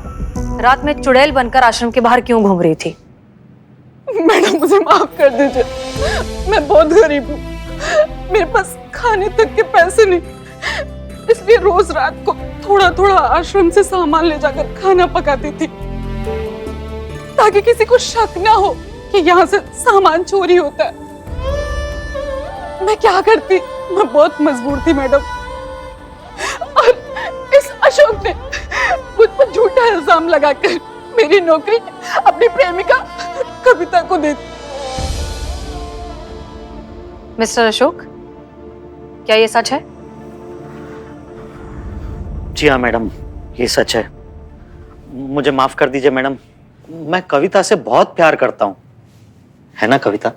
रात में चुड़ैल बनकर आश्रम के बाहर क्यों घूम रही थी? मैडम मुझे माफ कर दीजिए, मैं बहुत गरीब हूँ, मेरे पास खाने तक के पैसे नहीं, इसलिए रोज रात को थोड़ा थोड़ा आश्रम से सामान ले जाकर खाना पकाती थी ताकि किसी को शक ना हो कि यहाँ से सामान चोरी होता है। मैं क्या करती, मैं बहुत मजबूर थी मैडम, और इस अशोक ने मुझ पर झूठा इल्जाम लगाकर मेरी नौकरी अपनी प्रेमिका कविता को दे दी। मिस्टर अशोक, क्या ये सच है? जी हाँ मैडम, ये सच है। मुझे माफ कर दीजिए मैडम, मैं कविता से बहुत प्यार करता हूँ, है ना कविता?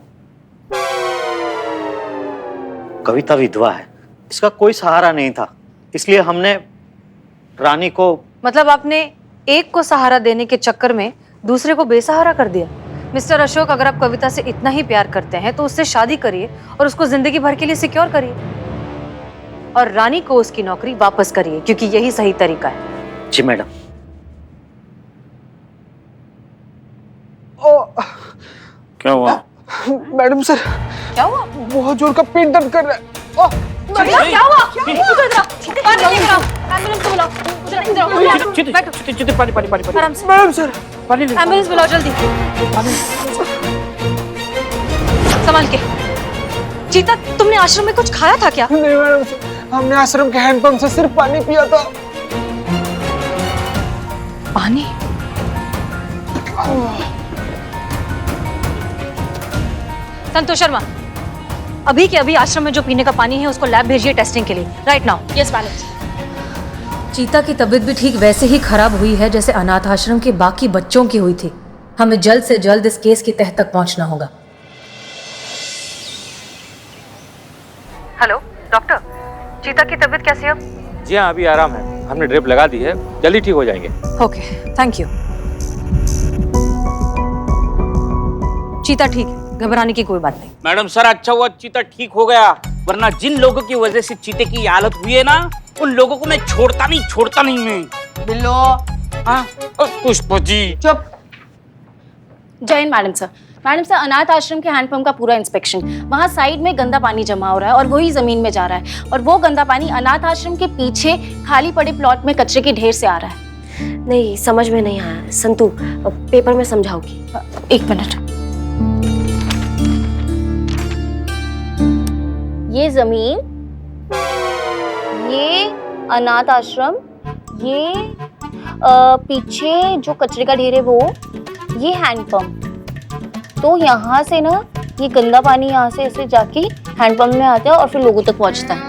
कविता विधवा है, इसका कोई सहारा नहीं था, इसलिए हमने रानी को। मतलब आपने एक को सहारा देने के चक्कर में दूसरे को बेसहारा कर दिया। मिस्टर अशोक, अगर आप कविता से इतना ही प्यार करते हैं तो उससे शादी करिए और उसको जिंदगी भर के लिए सिक्योर करिए, और रानी को उसकी नौकरी वापस करिए, क्योंकि यही सही तरीका है। जी मैडम। क्या हुआ? मैडम सर, क्या हुआ? बहुत जोर का पेट दर्द कर रहा है। क्या हुआ? एम्बुलेंस को बुलाओ। इधर आओ। बैठो। पानी पानी पानी पानी आराम से। मैडम सर पानी ले। एम्बुलेंस बुलाओ जल्दी। संभाल के। चीता, तुमने आश्रम में कुछ खाया था क्या? नहीं मैडम सर, हमने आश्रम के हैंडपंप से सिर्फ पानी पिया था। पानी? संतोष शर्मा, अभी के अभी आश्रम में जो पीने का पानी है उसको लैब भेजिए टेस्टिंग के लिए, राइट नाउ। Yes madam. चीता की तबीयत भी ठीक वैसे ही खराब हुई है जैसे अनाथ आश्रम के बाकी बच्चों की हुई थी। हमें जल्द से जल्द इस केस की तह तक पहुंचना होगा। हेलो डॉक्टर, चीता की तबीयत कैसी है अब? जी हाँ, अभी आराम है। हमने ड्रिप लगा दी है, जल्दी ठीक हो जाएंगे। Okay, thank you. चीता ठीक है, घबराने की कोई बात नहीं। मैडम सर, अच्छा हुआ चीता ठीक हो गया, वरना जिन लोगों की वजह से चीते की हालत हुई है ना, उन लोगों को मैं छोड़ता नहीं मैं। बिल्लो। हाँ पुष्पा जी। चुप। जय Hind madam sir. Madam sir, अनाथ आश्रम के हैंडपंप का पूरा इंस्पेक्शन, वहाँ साइड में गंदा पानी जमा हो रहा है और वही जमीन में जा रहा है, और वो गंदा पानी अनाथ आश्रम के पीछे खाली पड़े प्लॉट में कचरे के ढेर से आ रहा है। नहीं समझ में नहीं आया संतू, पेपर में समझाओगी? एक मिनट। ये जमीन, ये अनाथ आश्रम, ये पीछे जो कचरे का ढेर है वो, ये हैंडपंप। तो यहाँ से ना ये गंदा पानी यहाँ से ऐसे जाके हैंडपंप में आता है और फिर लोगों तक पहुँचता है।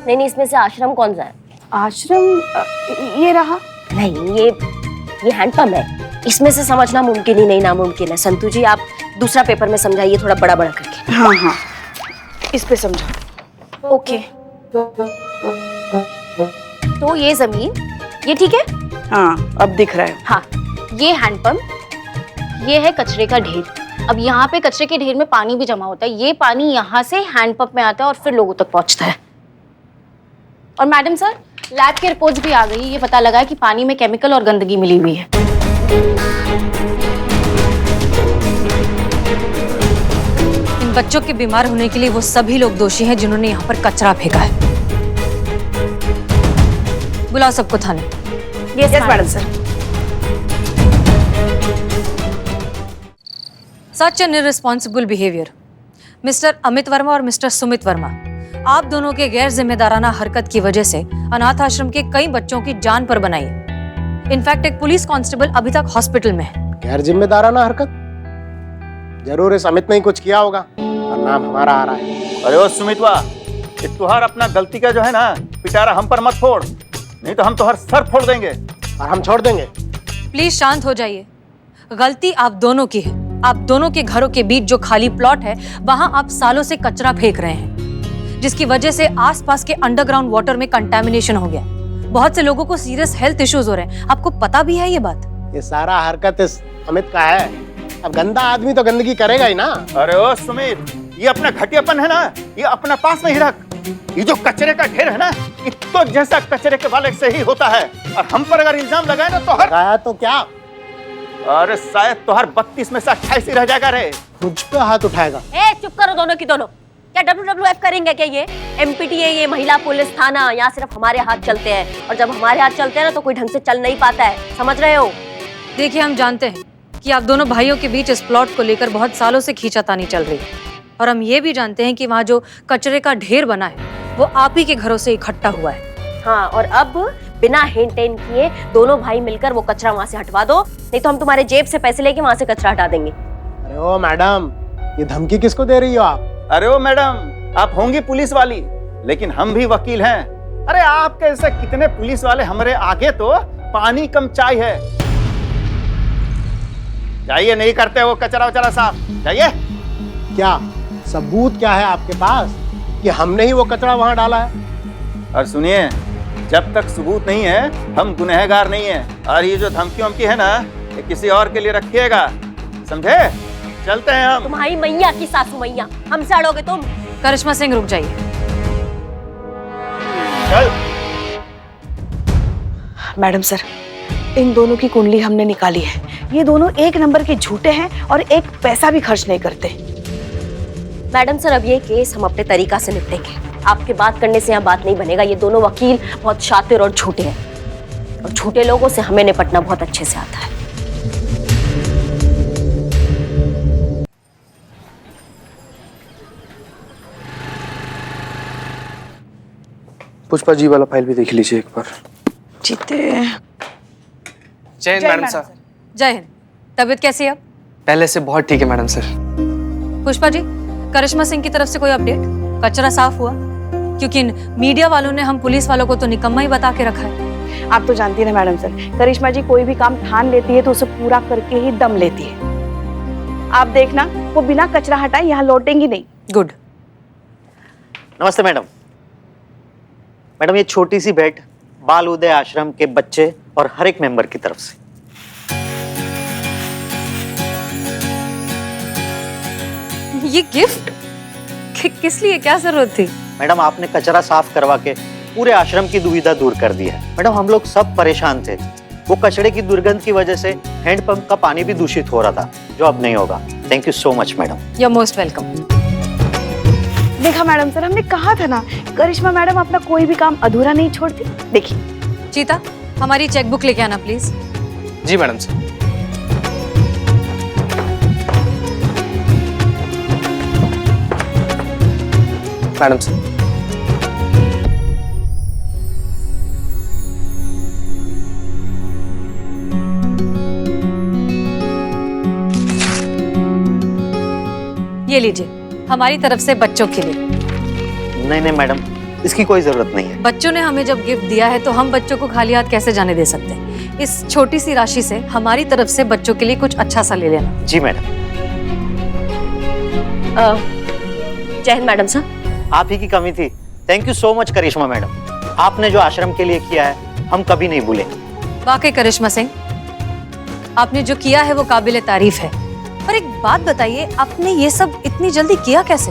नहीं, इसमें से आश्रम कौन सा है? आश्रम ये रहा। नहीं, ये हैंडपंप है। इसमें से समझना मुमकिन ही नहीं, नामुमकिन है। संतू जी, आप दूसरा पेपर में समझाइए थोड़ा बड़ा बड़ा करके। हाँ हाँ, इस पे समझो। ओके। तो ये जमीन, ये ठीक है? हाँ, अब दिख रहा है। हाँ, ये हैंडपंप, ये है कचरे का ढेर। अब यहाँ पे कचरे के ढेर में पानी भी जमा होता है, ये पानी यहाँ से हैंडपंप में आता है और फिर लोगों तक पहुँचता है। और मैडम सर, लैब की रिपोर्ट्स भी आ गई, ये पता लगा है कि पानी में केमिकल और गंदगी मिली हुई है। इन बच्चों के बीमार होने के लिए वो सभी लोग दोषी हैं जिन्होंने यहाँ पर कचरा फेंका है। बुलाओ सबको थाने। Yes madam sir. Such an irresponsible behavior. Mister Amit Varma और मिस्टर सुमित वर्मा, आप दोनों के गैर जिम्मेदाराना हरकत की वजह से अनाथ आश्रम के कई बच्चों की जान पर बनाई है। इनफैक्ट एक पुलिस कांस्टेबल अभी तक हॉस्पिटल में है। गैर जिम्मेदाराना हरकत? जरूर इस अमित ने ही कुछ किया होगा और नाम हमारा आ रहा है। अरे ओ सुमितवा, ये तुहार अपना गलती का जो है ना पिटारा हम पर मत फोड़, नहीं तो हम तुहार सर फोड़ देंगे और हम छोड़ देंगे। प्लीज शांत हो जाइए। गलती आप दोनों की है। आप दोनों के घरों के बीच जो खाली प्लॉट है वहां आप सालों से कचरा फेंक रहे हैं, जिसकी वजह से आसपास के अंडरग्राउंड वाटर में कंटामिनेशन हो गया। बहुत से लोगों को सीरियस हेल्थ इश्यूज हो रहे हैं। आपको पता भी है ये बात? ये सारा हरकत इस अमित का है। अब गंदा आदमी तो गंदगी करेगा ही ना। अरे ओ सुमित, ये अपना घटियापन है ना, ये अपना पास नहीं रख। ये जो कचरे का ढेर है ना, ये तो जैसा कचरे के वाले से ही होता है, और हम पर अगर इल्जाम लगाए ना तो लगाया तो क्या? अरे शायद तुहार 32 में से 28 ही रह जाएगा रे। मुझ पे हाथ उठाएगा? ए, चुप करो दोनों की दोनों। क्या WWF करेंगे क्या? ये MPTA, ये महिला पुलिस थाना, यहाँ सिर्फ हमारे हाथ चलते हैं, और जब हमारे हाथ चलते हैं ना तो कोई ढंग से चल नहीं पाता है, समझ रहे हो? देखिए, हम जानते हैं कि आप दोनों भाइयों के बीच इस प्लॉट को लेकर बहुत सालों से खींचातानी चल रही है, और हम ये भी जानते हैं कि वहाँ जो कचरे का ढेर बना है वो आप ही के घरों से इकट्ठा हुआ है। हाँ, और अब बिना हेन टेन किए दोनों भाई मिलकर वो कचरा वहाँ से हटवा दो, नहीं तो हम तुम्हारे जेब से पैसे लेके वहाँ से कचरा हटा देंगे। अरे ओ मैडम, ये धमकी किसको दे रही हो आप? अरे ओ मैडम, आप होंगी पुलिस वाली, लेकिन हम भी वकील हैं। अरे आपके ऐसे कितने पुलिस वाले हमारे आगे तो पानी कम चाय है। जाइए, नहीं करते वो कचरा वचरा साफ, जाइए। क्या सबूत क्या है आपके पास कि हमने ही वो कचरा वहां डाला है? और सुनिए, जब तक सबूत नहीं है हम गुनहगार नहीं है, और ये जो धमकी वमकी है ना, ये किसी और के लिए रखिएगा, समझे? चलते हैं हम। तुम्हारी मैया की सासू मैया, हमसे अड़ोगे तुम? करिश्मा सिंह, रुक जाइए। चल। मैडम सर, इन दोनों की कुंडली हमने निकाली है। ये दोनों एक नंबर के झूठे हैं और एक पैसा भी खर्च नहीं करते। मैडम सर, अब ये केस हम अपने तरीका से निपटेंगे। आपके बात करने से यहाँ बात नहीं बनेगा। ये दोनों वकील बहुत शातिर और झूठे हैं, और झूठे लोगों से हमें निपटना बहुत अच्छे से आता है। पुष्पा जी वाला फाइल भी देख लीजिए एक बार। जीते। जय हिंद मैडम सर। जय हिंद। तबीयत कैसी है अब? पहले से बहुत ठीक है मैडम सर। पुष्पा जी, करिश्मा सिंह की तरफ से कोई अपडेट? कचरा साफ हुआ? क्योंकि इन मीडिया वालों ने हम पुलिस वालों को तो निकम्मा ही बता के रखा है। आप तो जानती हैं मैडम सर, करिश्मा जी कोई भी काम ठान लेती है तो उसे पूरा करके ही दम लेती है। आप देखना, वो बिना कचरा हटाए यहाँ लौटेंगी नहीं। गुड। नमस्ते मैडम। मैडम, ये छोटी सी भेंट बाल उदय आश्रम के बच्चे और हर एक मेंबर की तरफ से। ये गिफ्ट किस लिए, क्या जरूरत थी? मैडम, आपने कचरा साफ करवा के पूरे आश्रम की दुविधा दूर कर दी है। मैडम, हम लोग सब परेशान थे। वो कचड़े की दुर्गंध की वजह से हैंडपंप का पानी भी दूषित हो रहा था, जो अब नहीं होगा। Thank you so much madam. You are most welcome. देखा मैडम सर, हमने कहा था ना, करिश्मा मैडम अपना कोई भी काम अधूरा नहीं छोड़ती। देखिए। चीता, हमारी चेकबुक लेके आना प्लीज। जी मैडम सर। Madam sir. ये लीजिए, हमारी तरफ से बच्चों के लिए। नहीं मैडम, इसकी कोई जरूरत नहीं है। बच्चों ने हमें जब गिफ्ट दिया है तो हम बच्चों को खाली हाथ कैसे जाने दे सकते हैं। इस छोटी सी राशि से हमारी तरफ से बच्चों के लिए कुछ अच्छा सा ले लेना। जी मैडम। जय हिंद मैडम सर। आप ही की कमी थी। Thank you so much Karishma madam. आपने जो आश्रम के लिए किया है हम कभी नहीं भूलेंगे। वाकई करिश्मा सिंह, आपने जो किया है वो काबिल तारीफ है। पर एक बात बताइए, आपने ये सब इतनी जल्दी किया कैसे?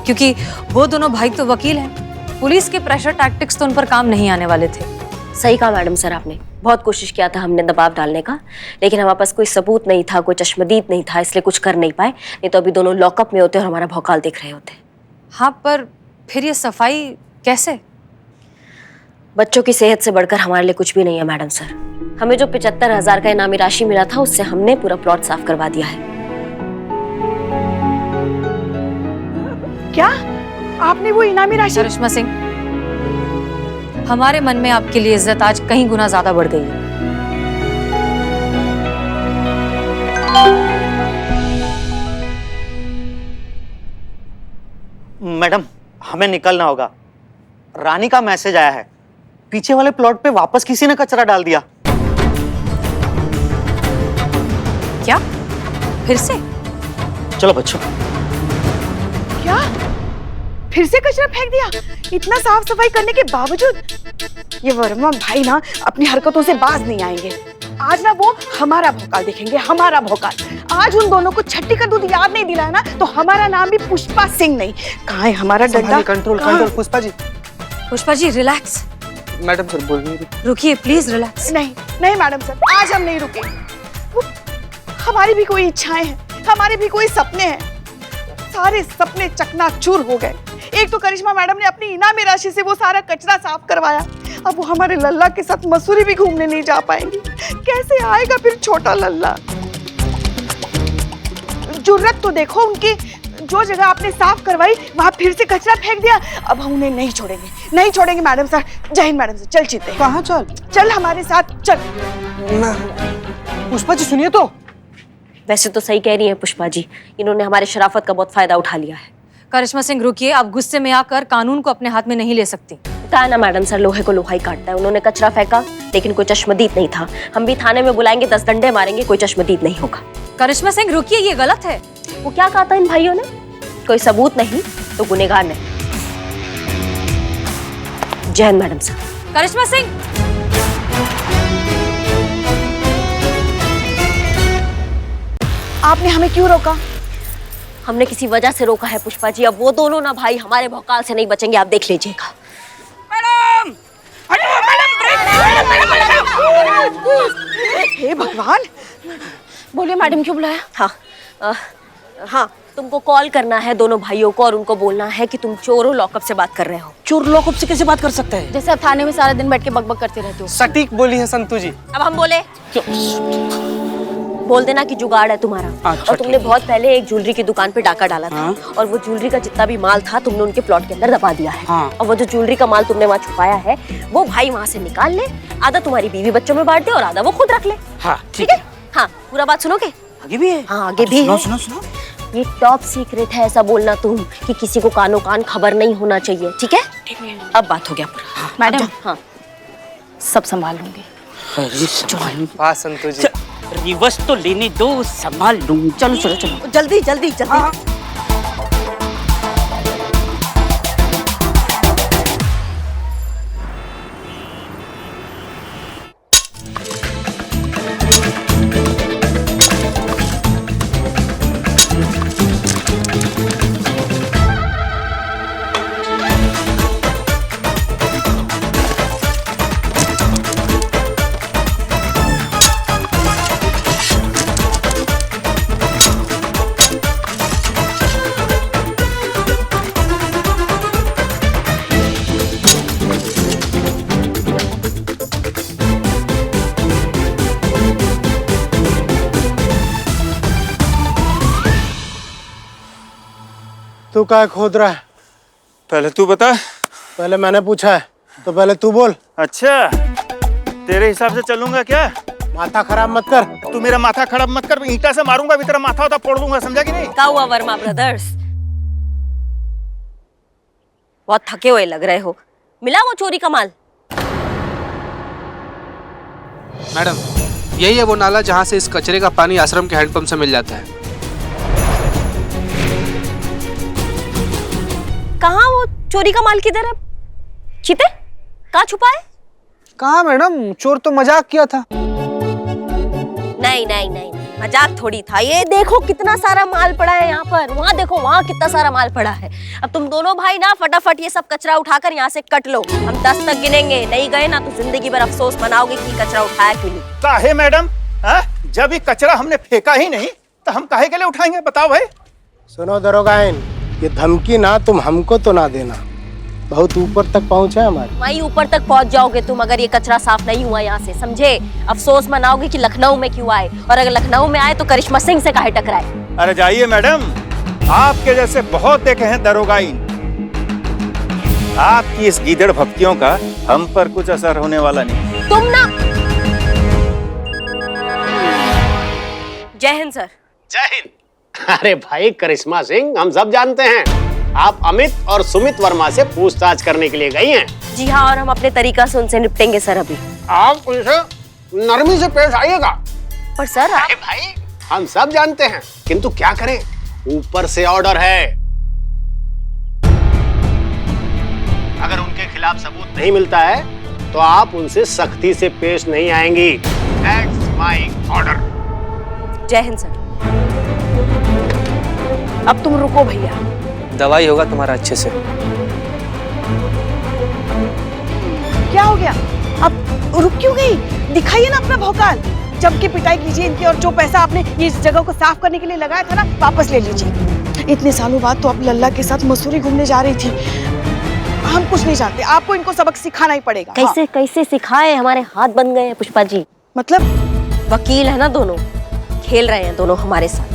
क्योंकि वो दोनों भाई तो वकील हैं, पुलिस के प्रेशर टैक्टिक्स तो उन पर काम नहीं आने वाले थे। सही कहा मैडम सर आपने। बहुत कोशिश किया था हमने दबाव डालने का, लेकिन हमारे पास कोई सबूत नहीं था, कोई चश्मदीद नहीं था, इसलिए कुछ कर नहीं पाए। नहीं तो अभी दोनों लॉकअप में होते और हमारा भौकाल देख रहे होते। हाँ, पर फिर ये सफाई कैसे? बच्चों की सेहत से बढ़कर हमारे लिए कुछ भी नहीं है मैडम सर। हमें जो 75,000 का इनामी राशि मिला था उससे हमने पूरा प्लॉट साफ करवा दिया है। क्या आपने वो इनामी राशि? करिश्मा सिंह, हमारे मन में आपके लिए इज्जत आज कहीं गुना ज्यादा बढ़ गई है। मैडम, हमें निकलना होगा। रानी का मैसेज आया है, पीछे वाले प्लॉट पे वापस किसी ने कचरा डाल दिया। क्या? फिर से? चलो बच्चों। क्या? फिर से कचरा फेंक दिया? इतना साफ सफाई करने के बावजूद? ये वर्मा भाई ना अपनी हरकतों से बाज नहीं आएंगे। आज ना वो हमारा भौकाल देखेंगे, हमारा भौकाल। आज उन दोनों को छट्टी का दूध याद नहीं दिलाया ना तो हमारा नाम भी पुष्पा सिंह नहीं। कहाँ है हमारा डंडा? Control control. Pushpa ji. Pushpa ji relax. Madam sir बोल रही। रुकिए प्लीज, रिलैक्स। नहीं नहीं मैडम सर, आज हम नहीं रुके। हमारी भी कोई इच्छाएं हैं, हमारे भी कोई सपने हैं। सारे सपने चकनाचूर हो गए। एक तो करिश्मा मैडम ने अपनी इनामी राशि से वो सारा कचरा साफ करवाया, अब वो हमारे लल्ला के साथ मसूरी भी घूमने नहीं जा पाएंगी। कैसे आएगा फिर छोटा लल्ला? जुर्रत तो देखो उनकी, जो जगह आपने साफ करवाई वहां फिर से कचरा फेंक दिया। अब हम उन्हें नहीं छोड़ेंगे, नहीं छोड़ेंगे मैडम सर। जय हिंद मैडम सर। चल चीते। कहाँ चल? चल हमारे साथ चल। पुष्पा जी सुनिए तो। वैसे तो सही कह रही है पुष्पा जी, इन्होंने हमारे शराफत का बहुत फायदा उठा लिया है। करिश्मा सिंह रुकिए, आप गुस्से में आकर कानून को अपने हाथ में नहीं ले सकती। कहा ना मैडम सर, लोहे को लोहा ही काटता है। उन्होंने कचरा फेंका लेकिन कोई चश्मदीद नहीं था। हम भी थाने में बुलाएंगे, 10 डंडे मारेंगे, कोई चश्मदीद नहीं होगा। करिश्मा सिंह रुकिए, ये गलत है। वो क्या कहा था इन भाइयों ने? कोई सबूत नहीं तो गुनहगार नहीं। जय हिंद मैडम सर। करिश्मा सिंह, आपने हमें क्यों रोका? हमने किसी वजह से रोका है पुष्पा जी। अब वो दोनों ना भाई हमारे भौकाल से नहीं बचेंगे, आप देख लीजिएगा। हे भगवान, बोलिए मैडम, क्यों बुलाया? हाँ हाँ तुमको कॉल करना है दोनों भाइयों को और उनको बोलना है कि तुम चोरों लॉकअप से बात कर रहे हो। चोर लॉकअप से कैसे बात कर सकते हैं? जैसे आप थाने में सारा दिन बैठ के बकबक करते रहते हो। सटीक बोली है संतू जी। अब हम बोले बोल देना कि जुगाड़ है तुम्हारा। अच्छा, और तुमने बहुत पहले एक ज्वेलरी की दुकान पे डाका डाला था। और वो ज्वेलरी का जितना भी माल था तुमने उनके प्लॉट के अंदर दबा दिया है। और वो जो ज्वेलरी का माल तुमने वहाँ छुपाया है वो भाई वहाँ से निकाल ले, आधा तुम्हारी बीवी बच्चों में बांट दे और आधा वो खुद रख ले। हाँ ठीक है? हाँ, पूरा बात सुनोगे? आगे भी है? हाँ, आगे भी है। सुनो। ये टॉप सीक्रेट है, ऐसा बोलना तुम कि किसी को कानो कान खबर नहीं होना चाहिए। ठीक है? अब बात हो गया पूरा। मैडम, हाँ, सब संभाल लूंगी। वाह संतू जी। रिवर्स तो लेने दो, संभाल लूंगी। चलो चलो चलो। जल्दी जल्दी जल्दी। तू क्या खोद रहा है? पहले तू बता। पहले मैंने पूछा है तो पहले तू बोल। अच्छा, तेरे हिसाब से चलूंगा क्या? माथा खराब मत कर। तू मेरा माथा खराब मत कर, ईंटा से मारूंगा भी तेरा माथा होता फोड़ दूंगा, समझा कि नहीं? क्या हुआ वर्मा ब्रदर्स? बहुत थके हुए लग रहे हो। मिला वो चोरी का माल? मैडम, यही है वो नाला जहाँ से इस कचरे का पानी आश्रम के हैंडपंप से मिल जाता है। कहाँ वो चोरी का माल किधर है? चीते कहाँ छुपा है? कहाँ मैडम, चोर तो मजाक किया था। नहीं नहीं नहीं, मजाक थोड़ी था। ये देखो कितना सारा माल पड़ा है यहाँ पर, वहाँ देखो वहाँ कितना सारा माल पड़ा है। अब तुम दोनों भाई ना फटाफट ये सब कचरा उठाकर यहाँ से कट लो। हम 10 तक गिनेंगे, नहीं गए ना तो जिंदगी भर अफसोस मनाओगे कि कचरा उठाया क्यों नहीं। काहे मैडम? जब ये कचरा हमने फेंका ही नहीं तो हम काहे के लिए उठाएंगे, बताओ भाई। सुनो दरोगाइन, ये धमकी ना तुम हमको तो ना देना, बहुत ऊपर तक पहुंचे हमारे। वहीं ऊपर तक पहुंच जाओगे तुम अगर ये कचरा साफ नहीं हुआ यहाँ से, समझे? अफसोस मनाओगे कि लखनऊ में क्यों आए, और अगर लखनऊ में आए तो करिश्मा सिंह से काहे टकराए। अरे जाइए मैडम, आपके जैसे बहुत देखे हैं दरोगाइन। आपकी इस गीदड़ भक्तियों का हम पर कुछ असर होने वाला नहीं। तुम ना। जय हिंद सर। जय हिंद। अरे भाई करिश्मा सिंह, हम सब जानते हैं आप अमित और सुमित वर्मा से पूछताछ करने के लिए गई हैं। जी हाँ, और हम अपने तरीका से उनसे निपटेंगे सर। अभी आप उनसे नरमी से पेश आइएगा। पर सर अरे भाई, हम सब जानते हैं, किंतु क्या करें, ऊपर से ऑर्डर है। अगर उनके खिलाफ सबूत नहीं मिलता है तो आप उनसे सख्ती से पेश नहीं आएंगी। That's my order। जय हिंद सर। अब तुम रुको भैया। दवाई होगा तुम्हारा अच्छे से। क्या हो गया? अब रुक क्यों गई? दिखाइए ना अपना भौकाल। जम के पिटाई कीजिए इनकी, और जो पैसा आपने इस जगह को साफ करने के लिए लगाया था ना, वापस ले लीजिए। इतने सालों बाद तो अब लल्ला के साथ मसूरी घूमने जा रही थी। हम कुछ नहीं जानते, आपको इनको सबक सिखाना ही पड़ेगा। कैसे कैसे सिखाए, हमारे हाथ बन गए हैं पुष्पा जी। मतलब वकील है ना दोनों, खेल रहे हैं दोनों हमारे साथ।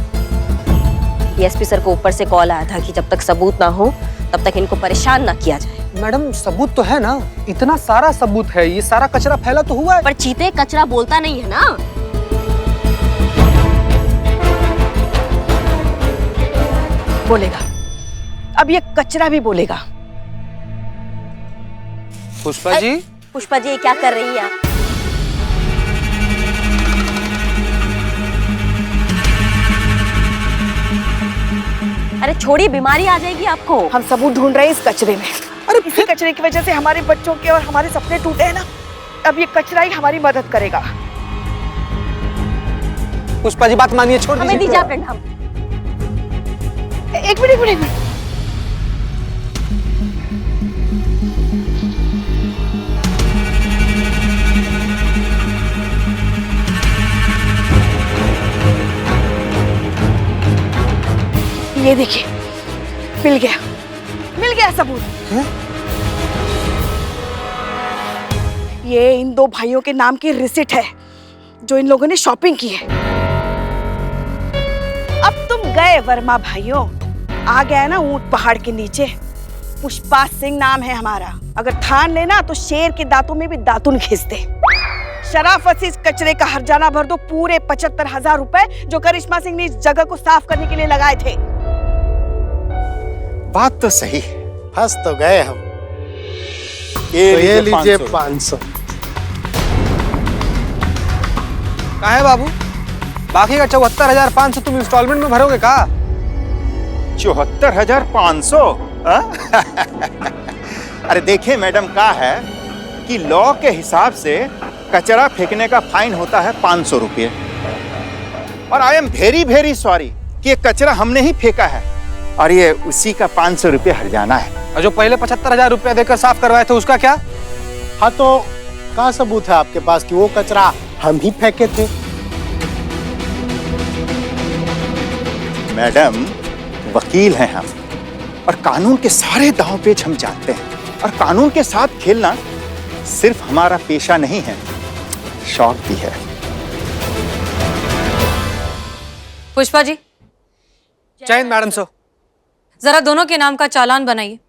एसपी सर को ऊपर से कॉल आया था कि जब तक सबूत ना हो तब तक इनको परेशान ना किया जाए। मैडम, सबूत तो है ना, इतना सारा सबूत है, ये सारा कचरा फैला तो हुआ है। पर चीते कचरा बोलता नहीं है ना। बोलेगा, अब ये कचरा भी बोलेगा। पुष्पा जी। पुष्पा जी, क्या कर रही है आप? अरे छोड़िए, बीमारी आ जाएगी आपको। हम सबूत ढूंढ रहे हैं इस कचरे में। अरे इसी कचरे की वजह से हमारे बच्चों के और हमारे सपने टूटे हैं ना। अब ये कचरा ही हमारी मदद करेगा। पुष्पा जी बात मानिए, छोड़ हमें दीजिए अपने नाम। एक मिनट, एक मिनट, एक मिनट। ये देखिए, मिल गया सबूत। ये इन दो भाइयों के नाम की रिसिट है जो इन लोगों ने शॉपिंग की है। अब तुम गए वर्मा भाइयों, आ गया ना ऊंट पहाड़ के नीचे। पुष्पा सिंह नाम है हमारा, अगर ठान लेना तो शेर के दांतों में भी दातुन घिस दे। शराफत से इस कचरे का हर्जाना भर दो, पूरे 75,000 रुपए जो करिश्मा सिंह ने इस जगह को साफ करने के लिए लगाए थे। बात तो सही, फंस तो गए हम। ये लीजिए 500। कहाँ है बाबू? बाकी का 74,500 तुम इंस्टॉलमेंट में भरोगे का? 74,500? अरे देखिए मैडम, का है कि लॉ के हिसाब से कचरा फेंकने का फाइन होता है 500 रुपये, और I am very very sorry कि ये कचरा हमने ही फेंका है और ये उसी का 500 रुपये हर्जाना है। और जो पहले 75,000 रुपया देकर साफ करवाए थे उसका क्या? हाँ तो क्या सबूत है आपके पास कि वो कचरा हम ही फेंके थे? मैडम, वकील हैं हम और कानून के सारे दांव पेच हम जानते हैं, और कानून के साथ खेलना सिर्फ हमारा पेशा नहीं है, शौक भी है। पुष्पा जी, जय हिंद मैडम। सो जरा दोनों के नाम का चालान बनाइए।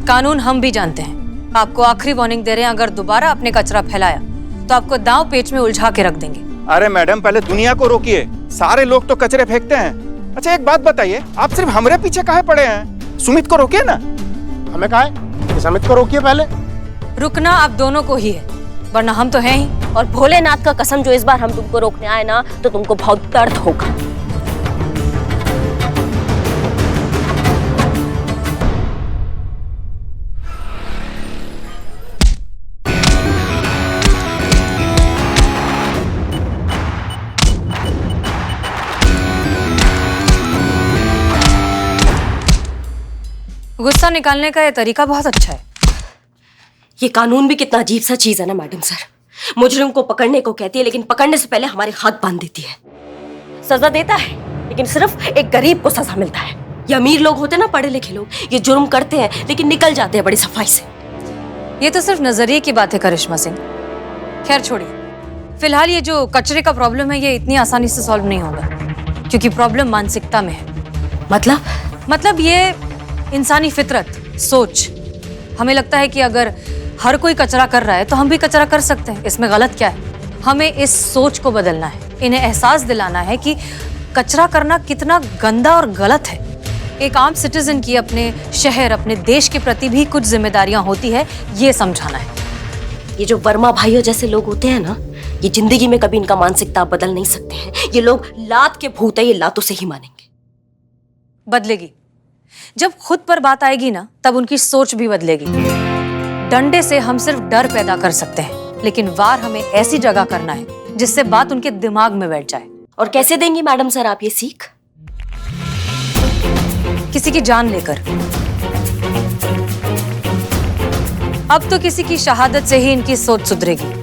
कानून हम भी जानते हैं। आपको आखिरी वार्निंग दे रहे हैं, अगर दोबारा आपने कचरा फैलाया तो आपको दांव पेच में उलझा के रख देंगे। अरे मैडम, पहले दुनिया को रोकिए, सारे लोग तो कचरे फेंकते हैं। अच्छा एक बात बताइए, आप सिर्फ हमारे पीछे काहे पड़े हैं? सुमित को रोकिए ना। हमें कहा है? सुमित को रोकिए पहले। रुकना आप दोनों को ही है, वरना हम तो हैं ही। और भोलेनाथ का कसम, जो इस बार हम तुमको रोकने आए ना तो तुमको बहुत दर्द होगा। गुस्सा निकालने का ये तरीका बहुत अच्छा है। ये कानून भी कितना अजीब सा चीज है ना मैडम सर। मुजरिम को पकड़ने को कहती है, लेकिन पकड़ने से पहले हमारे हाथ बांध देती है। सजा देता है, लेकिन सिर्फ एक गरीब को सजा मिलता है। ये अमीर लोग होते ना, पढ़े लिखे लोग, ये जुर्म करते हैं लेकिन निकल जाते हैं बड़ी सफाई से। ये तो सिर्फ नजरिए की बात है करिश्मा सिंह। खैर छोड़िए, फिलहाल ये जो कचरे का प्रॉब्लम है ये इतनी आसानी से सॉल्व नहीं होगा, क्योंकि प्रॉब्लम मानसिकता में है। मतलब ये इंसानी फितरत, सोच। हमें लगता है कि अगर हर कोई कचरा कर रहा है तो हम भी कचरा कर सकते हैं, इसमें गलत क्या है? हमें इस सोच को बदलना है, इन्हें एहसास दिलाना है कि कचरा करना कितना गंदा और गलत है। एक आम सिटीजन की अपने शहर, अपने देश के प्रति भी कुछ जिम्मेदारियां होती है, ये समझाना है। ये जो वर्मा भाइयों जैसे लोग होते हैं ना, ये जिंदगी में कभी इनका मानसिकता बदल नहीं सकते हैं। ये लोग लात के भूत है, ये लातों से ही मानेंगे। बदलेगी जब खुद पर बात आएगी ना, तब उनकी सोच भी बदलेगी। डंडे से हम सिर्फ डर पैदा कर सकते हैं, लेकिन वार हमें ऐसी जगह करना है जिससे बात उनके दिमाग में बैठ जाए। और कैसे देंगी मैडम सर आप ये सीख? किसी की जान लेकर। अब तो किसी की शहादत से ही इनकी सोच सुधरेगी।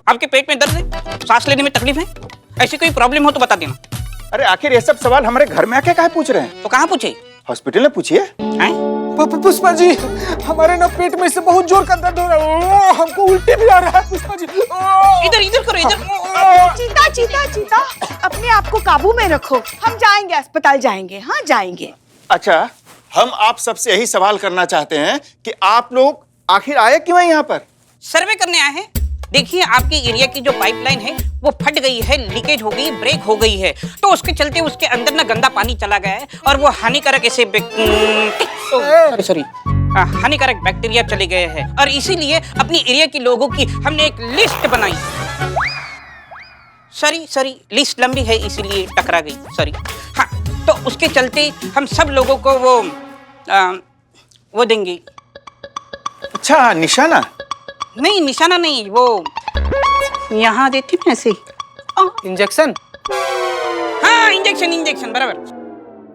आपके पेट में दर्द है, सांस लेने में तकलीफ है, ऐसी कोई प्रॉब्लम हो तो बता देना। अरे आखिर ये सब सवाल हमारे घर में आके काहे पूछ रहे हैं? तो कहाँ पूछे? हॉस्पिटल में पूछिए। पुष्पा जी, हमारे ना पेट में से बहुत जोर का दर्द हो रहा है, हमको उल्टी भी आ रहा है। पुष्पा जी, इधर करो, इधर। चीता, अपने आप को काबू में रखो। हम जाएंगे, अस्पताल जाएंगे। हाँ जाएंगे। अच्छा, हम आप सबसे यही सवाल करना चाहते हैं कि आप लोग आखिर आए क्यों हैं यहाँ पर? सर्वे करने आए हैं। देखिए, आपकी एरिया की जो पाइपलाइन है वो फट गई है, लीकेज हो गई, ब्रेक हो गई है, तो उसके चलते उसके अंदर ना गंदा पानी चला गया है और वो हानिकारक ऐसे हानिकारक बैक्टीरिया चले गए हैं, और इसीलिए अपनी एरिया के लोगों की हमने एक लिस्ट बनाई। सॉरी, लिस्ट लंबी है इसीलिए टकरा गई, सॉरी। हाँ, तो उसके चलते हम सब लोगों को वो देंगे। अच्छा, निशाना? नहीं, निशाना नहीं, वो यहाँ देते हैं ऐसे। इंजेक्शन? हाँ, इंजेक्शन बराबर।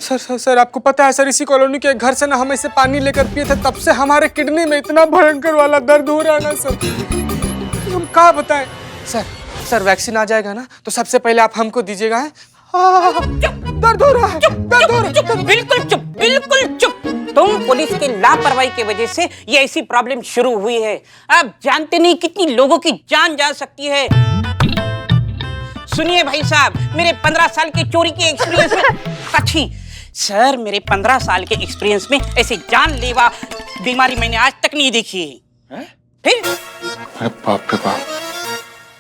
सर, आपको पता है सर, इसी कॉलोनी के घर से ना हम ऐसे पानी लेकर पिए थे, तब से हमारे किडनी में इतना भयंकर वाला दर्द हो रहा है ना सर। हम कहाँ बताएं। सर वैक्सीन आ जाएगा ना तो सबसे पहले आप हमको दीजिएगा। है दर्द हो रहा है, दर्द हो रहा है। बिल्कुल चुप, बिल्कुल चुप। तुम पुलिस की लापरवाही की वजह से ये ऐसी प्रॉब्लम शुरू हुई है। आप जानते नहीं कितनी लोगों की जान जा सकती है। सुनिए भाई साहब, मेरे 15 साल के चोरी के एक्सपीरियंस में अच्छी सर, मेरे 15 साल के एक्सपीरियंस में ऐसे जानलेवा बीमारी मैंने आज तक नहीं देखी है। फिर अरे बाप रे बाप।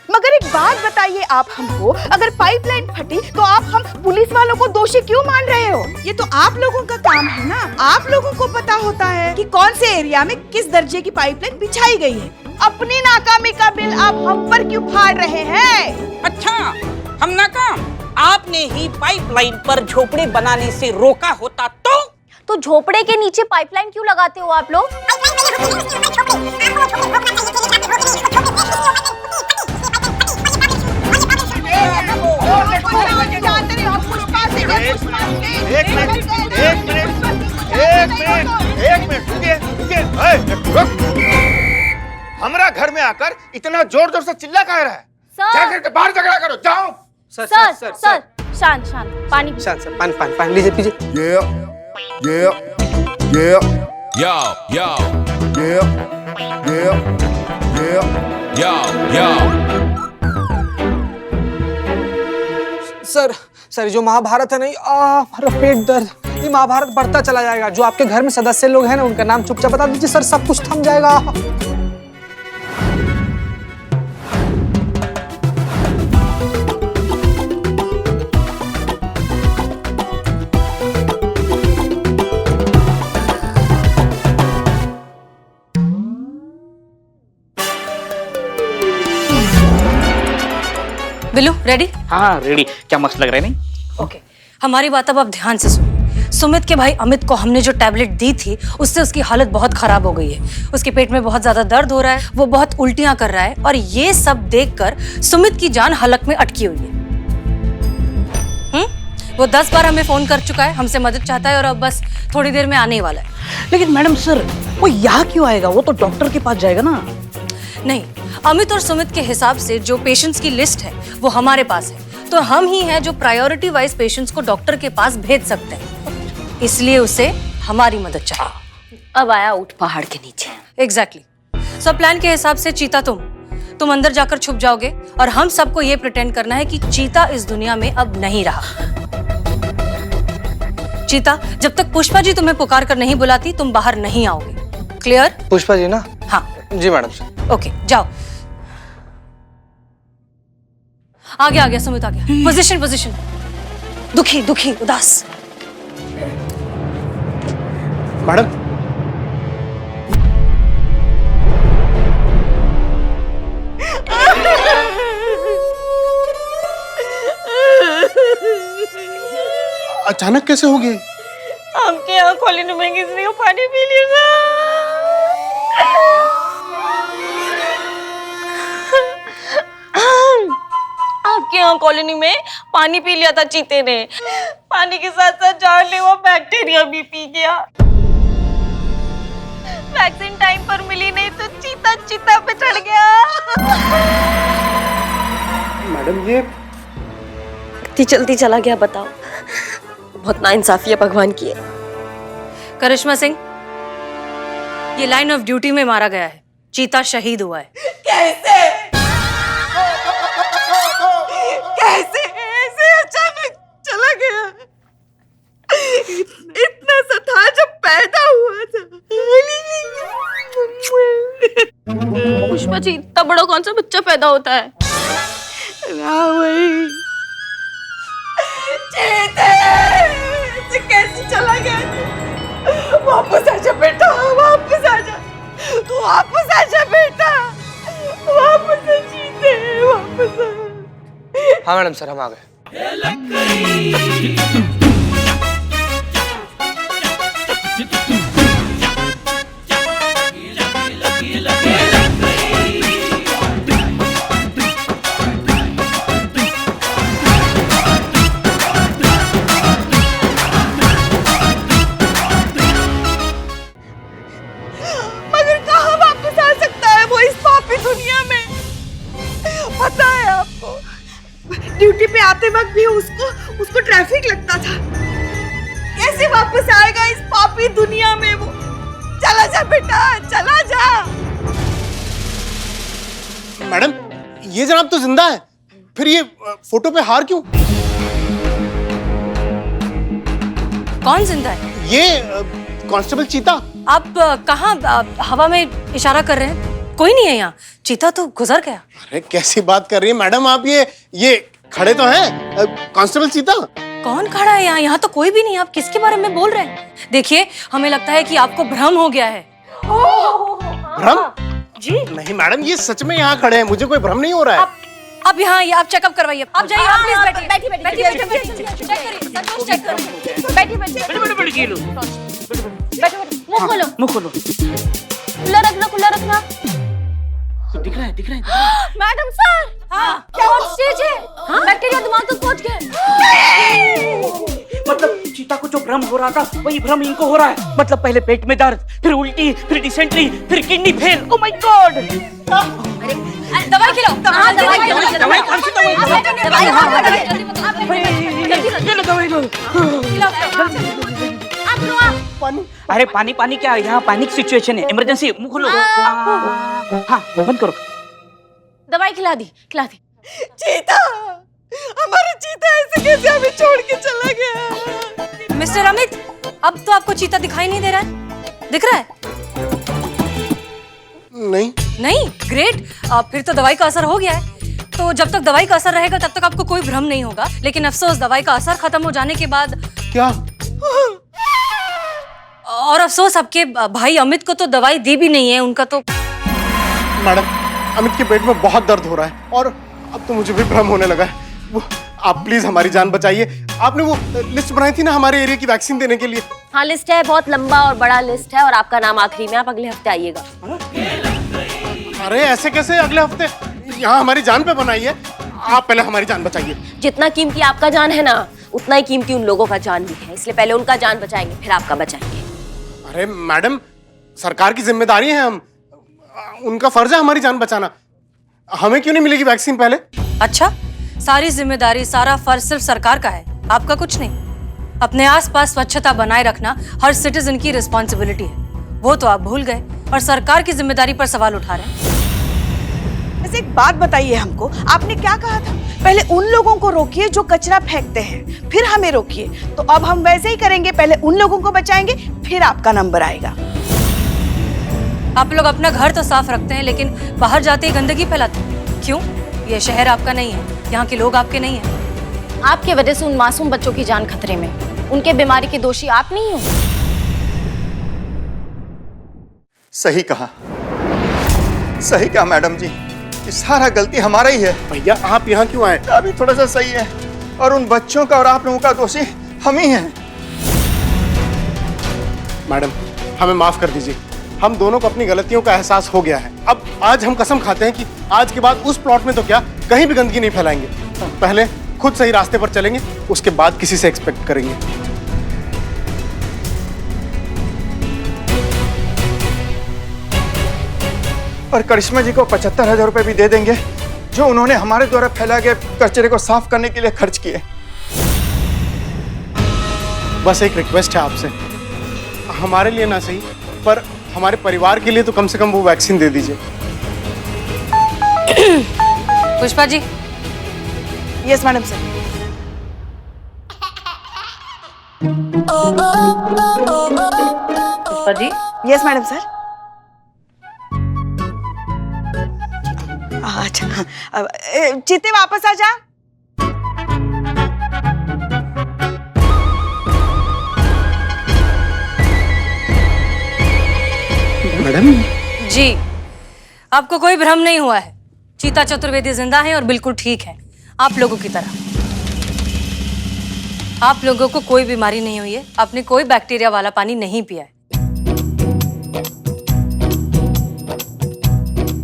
मगर एक बात बताइए आप हमको, अगर पाइपलाइन फटी तो आप हम पुलिस वालों को दोषी क्यों मान रहे हो? ये तो आप लोगों का काम है ना, आप लोगों को पता होता है कि कौन से एरिया में किस दर्जे की पाइपलाइन बिछाई गई है। अपनी नाकामी का बिल आप हम पर क्यों फाड़ रहे हैं? अच्छा, हम नाकाम? आपने ही पाइपलाइन पर झोपड़े बनाने से रोका होता तो झोपड़े के नीचे पाइपलाइन क्यों लगाते हो आप लोग? एक मिनट रुकिए। हमारा घर में आकर इतना जोर जोर से चिल्ला कह रहा है? जाकर के बाहर झगड़ा करो, जाओ। सर शांत पानी पानी लीजिए, पीजिए। सर जो महाभारत है नहीं, हमारा पेट दर्द, ये महाभारत बढ़ता चला जाएगा। जो आपके घर में सदस्य लोग हैं ना, उनका नाम चुपचाप बता दीजिए सर, सब कुछ थम जाएगा। बिल्लू रेडी? हाँ रेडी। क्या मस्त लग रहा है नहीं? ओके, हमारी बात अब आप ध्यान से सुनो। सुमित के भाई अमित को हमने जो टैबलेट दी थी उससे उसकी हालत बहुत खराब हो गई है। उसके पेट में बहुत ज्यादा दर्द हो रहा है, वो बहुत उल्टियां कर रहा है और ये सब देखकर सुमित की जान हलक में अटकी हुई है। वो 10 बार हमें फोन कर चुका है, हमसे मदद चाहता है और अब बस थोड़ी देर में आने ही वाला है। लेकिन मैडम सर, वो यहाँ क्यों आएगा? वो तो डॉक्टर के पास जाएगा ना। नहीं, अमित और सुमित के हिसाब से जो पेशेंट्स की लिस्ट है वो हमारे पास है, तो हम ही हैं जो प्रायोरिटी वाइज पेशेंट्स को डॉक्टर के पास भेज सकते हैं। इसलिए उसे हमारी मदद चाहिए। अब आया ऊंट पहाड़ के नीचे। एग्जैक्टली। सब प्लान के हिसाब से चीता तुम अंदर जाकर छुप जाओगे और हम सबको ये प्रिटेंड करना है कि चीता इस दुनिया में अब नहीं रहा। चीता, जब तक पुष्पा जी तुम्हें पुकार कर नहीं बुलाती तुम बाहर नहीं आओगे। क्लियर? पुष्पा जी ना? हाँ जी मैडम। ओके, जाओ। आ गया सुमित आ गया। पोजीशन। दुखी उदास। मैडम अचानक कैसे हो गई? आपके यहाँ कॉलोनी में किसी को पानी पी लिया था। आपके यहाँ कॉलोनी में पानी पी लिया था चीते ने। पानी के साथ साथ जानलेवा बैक्टीरिया भी पी गया। वैक्सीन टाइम पर मिली नहीं तो चीता पे चढ़ गया। मैडम ये इतनी जल्दी चला गया, बताओ। बहुत नाइंसाफी है भगवान की। करिश्मा सिंह, ये लाइन ऑफ ड्यूटी में मारा गया है। चीता शहीद हुआ है। कैसे ऐसे अचानक चला गया? इतना सा था जब पैदा हुआ था। पुष्पा जी, इतना बड़ा कौन सा बच्चा पैदा होता है? कैसे चला गया? वापस आजा बेटा, वापस आजा। तू वापस आजा बेटा, वापस आ जीते, वापस आ। हाँ मैडम सर, हम आ गए। मगर कहाँ वापस आ सकता है वो इस पापी दुनिया में? ड्यूटी पे आते वक्त भी उसको ट्रैफिक लगता था। कैसे वापस आएगा इस पापी दुनिया में वो? चला जा बेटा, चला जा। मैडम, ये जनाब तो जिंदा है, फिर ये फोटो पे हार क्यों? कौन जिंदा है? ये कांस्टेबल चीता। आप कहाँ हवा में इशारा कर रहे हैं? कोई नहीं है यहाँ, चीता तो गुजर गया। अरे कैसी बात कर रही है मैडम आप? ये खड़े तो हैं कांस्टेबल चीता। कौन खड़ा है यहाँ? यहाँ तो कोई भी नहीं। आप किसके बारे में बोल रहे हैं? देखिए, हमें लगता है कि आपको भ्रम हो गया है। भ्रम? जी नहीं मैडम, ये सच में यहाँ खड़े हैं, मुझे कोई भ्रम नहीं हो रहा है। आप यहाँ आप चेकअप करवाइए। आप जाइए, आप प्लीज बैठिए। बैठिए, चेक करिए, सब कुछ चेक करिए। बैठिए। मुंह खोलो। खुला रखना। दिख रहा है। मैडम सर, क्या स्टेज है? बैक्टीरिया दिमाग तक पहुंच गए। मतलब चीता को जो भ्रम हो रहा था वही भ्रम इनको हो रहा है। मतलब पहले पेट में दर्द, फिर उल्टी, फिर डिसेंट्री, फिर kidney fail. Oh my God! दवाई खिलाओ। दवाई कौन सी दवाई? दवाई लो। अरे पानी क्या? यहाँ पैनिक सिचुएशन है, इमरजेंसी। मुंह खोलो। हाँ, बंद करो। दवाई खिला दी। चीता, हमारा चीता ऐसे कैसे हमें छोड़ के चला गया? मिस्टर अमित, अब तो आपको चीता दिखाई नहीं दे रहा है? दिख रहा है? नहीं? ग्रेट। फिर तो दवाई का असर हो गया है। तो जब तक दवाई का असर रहेगा तब तक आपको कोई भ्रम नहीं होगा। लेकिन अफसोस, दवाई का असर खत्म हो जाने के बाद क्या? और अफसोस, आपके भाई अमित को तो दवाई दी भी नहीं है। उनका तो मैडम, अमित के पेट में बहुत दर्द हो रहा है और अब तो मुझे भी भ्रम होने लगा है। वो आप प्लीज हमारी जान बचाइए। आपने वो लिस्ट बनाई थी ना हमारे एरिया की वैक्सीन देने के लिए? हाँ, लिस्ट है, बहुत लंबा और बड़ा लिस्ट है और आपका नाम आखिरी में। आप अगले हफ्ते आइएगा। अरे ऐसे कैसे अगले हफ्ते? यहाँ हमारी जान पे बनाई है। आप पहले हमारी जान बचाइए। जितना कीमती आपका जान है ना, उतना ही कीमती उन लोगों का जान भी है। इसलिए पहले उनका जान बचाएंगे, फिर आपका बचाएंगे। अरे मैडम, सरकार की जिम्मेदारी है, हम उनका फर्ज है हमारी जान बचाना। हमें क्यों नहीं मिलेगी वैक्सीन पहले? अच्छा, सारी जिम्मेदारी, सारा फर्ज सिर्फ सरकार का है, आपका कुछ नहीं। अपने आसपास स्वच्छता बनाए रखना हर सिटीजन की रिस्पॉन्सिबिलिटी है। वो तो आप भूल गए और सरकार की जिम्मेदारी पर सवाल उठा रहे हैं। वैसे एक बात बताइए हमको, आपने क्या कहा था? पहले उन लोगों को रोकिए जो कचरा फेंकते हैं, फिर हमें रोकिए। तो अब हम वैसे ही करेंगे, पहले उन लोगों को बचाएंगे, फिर आपका नंबर आएगा। आप लोग अपना घर तो साफ रखते हैं लेकिन बाहर जाते ही गंदगी फैलाते हैं। क्यों? ये शहर आपका नहीं है, यहाँ के लोग आपके नहीं हैं। आपके वजह से उन मासूम बच्चों की जान खतरे में। उनके बीमारी के दोषी आप नहीं हो। सही कहा मैडम जी, ये सारा गलती हमारा ही है। भैया आप यहाँ क्यों आए? अभी थोड़ा सा सही है और उन बच्चों का और आप लोगों का दोषी हम ही हैं। मैडम, हमें माफ कर दीजिए। हम दोनों को अपनी गलतियों का एहसास हो गया है। अब आज हम कसम खाते हैं कि आज के बाद उस प्लॉट में तो क्या, कहीं भी गंदगी नहीं फैलाएंगे। पहले खुद सही रास्ते पर चलेंगे, उसके बाद किसी से एक्सपेक्ट करेंगे। और करिश्मा जी को 75,000 रुपए भी दे देंगे जो उन्होंने हमारे द्वारा फैलाए गए कचरे को साफ करने के लिए खर्च किए। बस एक रिक्वेस्ट है आपसे, हमारे लिए ना सही पर हमारे परिवार के लिए तो कम से कम वो वैक्सीन दे दीजिए। Pushpa ji. Yes madam sir. Pushpa ji. Yes madam sir. अच्छा, चीते वापस आ जा। मैडम जी, आपको कोई भ्रम नहीं हुआ है। चीता चतुर्वेदी जिंदा है और बिल्कुल ठीक है, आप लोगों की तरह। आप लोगों को कोई बीमारी नहीं हुई है, आपने कोई बैक्टीरिया वाला पानी नहीं पिया है।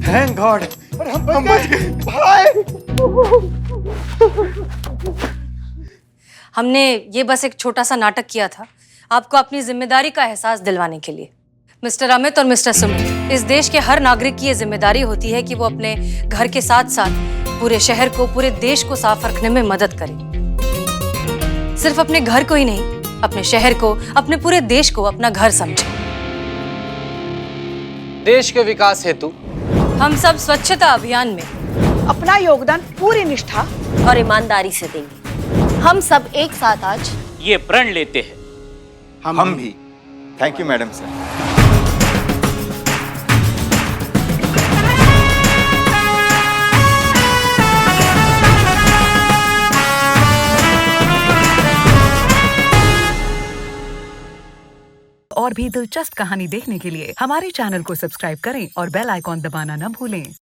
थैंक गॉड, हम बच गए भाई। हमने ये बस एक छोटा सा नाटक किया था, आपको अपनी जिम्मेदारी का एहसास दिलवाने के लिए। मिस्टर अमित और मिस्टर सुमित, इस देश के हर नागरिक की ये जिम्मेदारी होती है कि वो अपने घर के साथ साथ पूरे शहर को, पूरे देश को साफ रखने में मदद करे। सिर्फ अपने घर को ही नहीं, अपने शहर को, अपने पूरे देश को अपना घर समझे। देश के विकास हेतु हम सब स्वच्छता अभियान में अपना योगदान पूरी निष्ठा और ईमानदारी से देंगे। हम सब एक साथ आज ये प्रण लेते हैं। हम भी। Thank you madam sir. और भी दिलचस्प कहानी देखने के लिए हमारे चैनल को सब्सक्राइब करें और बेल आइकॉन दबाना न भूलें।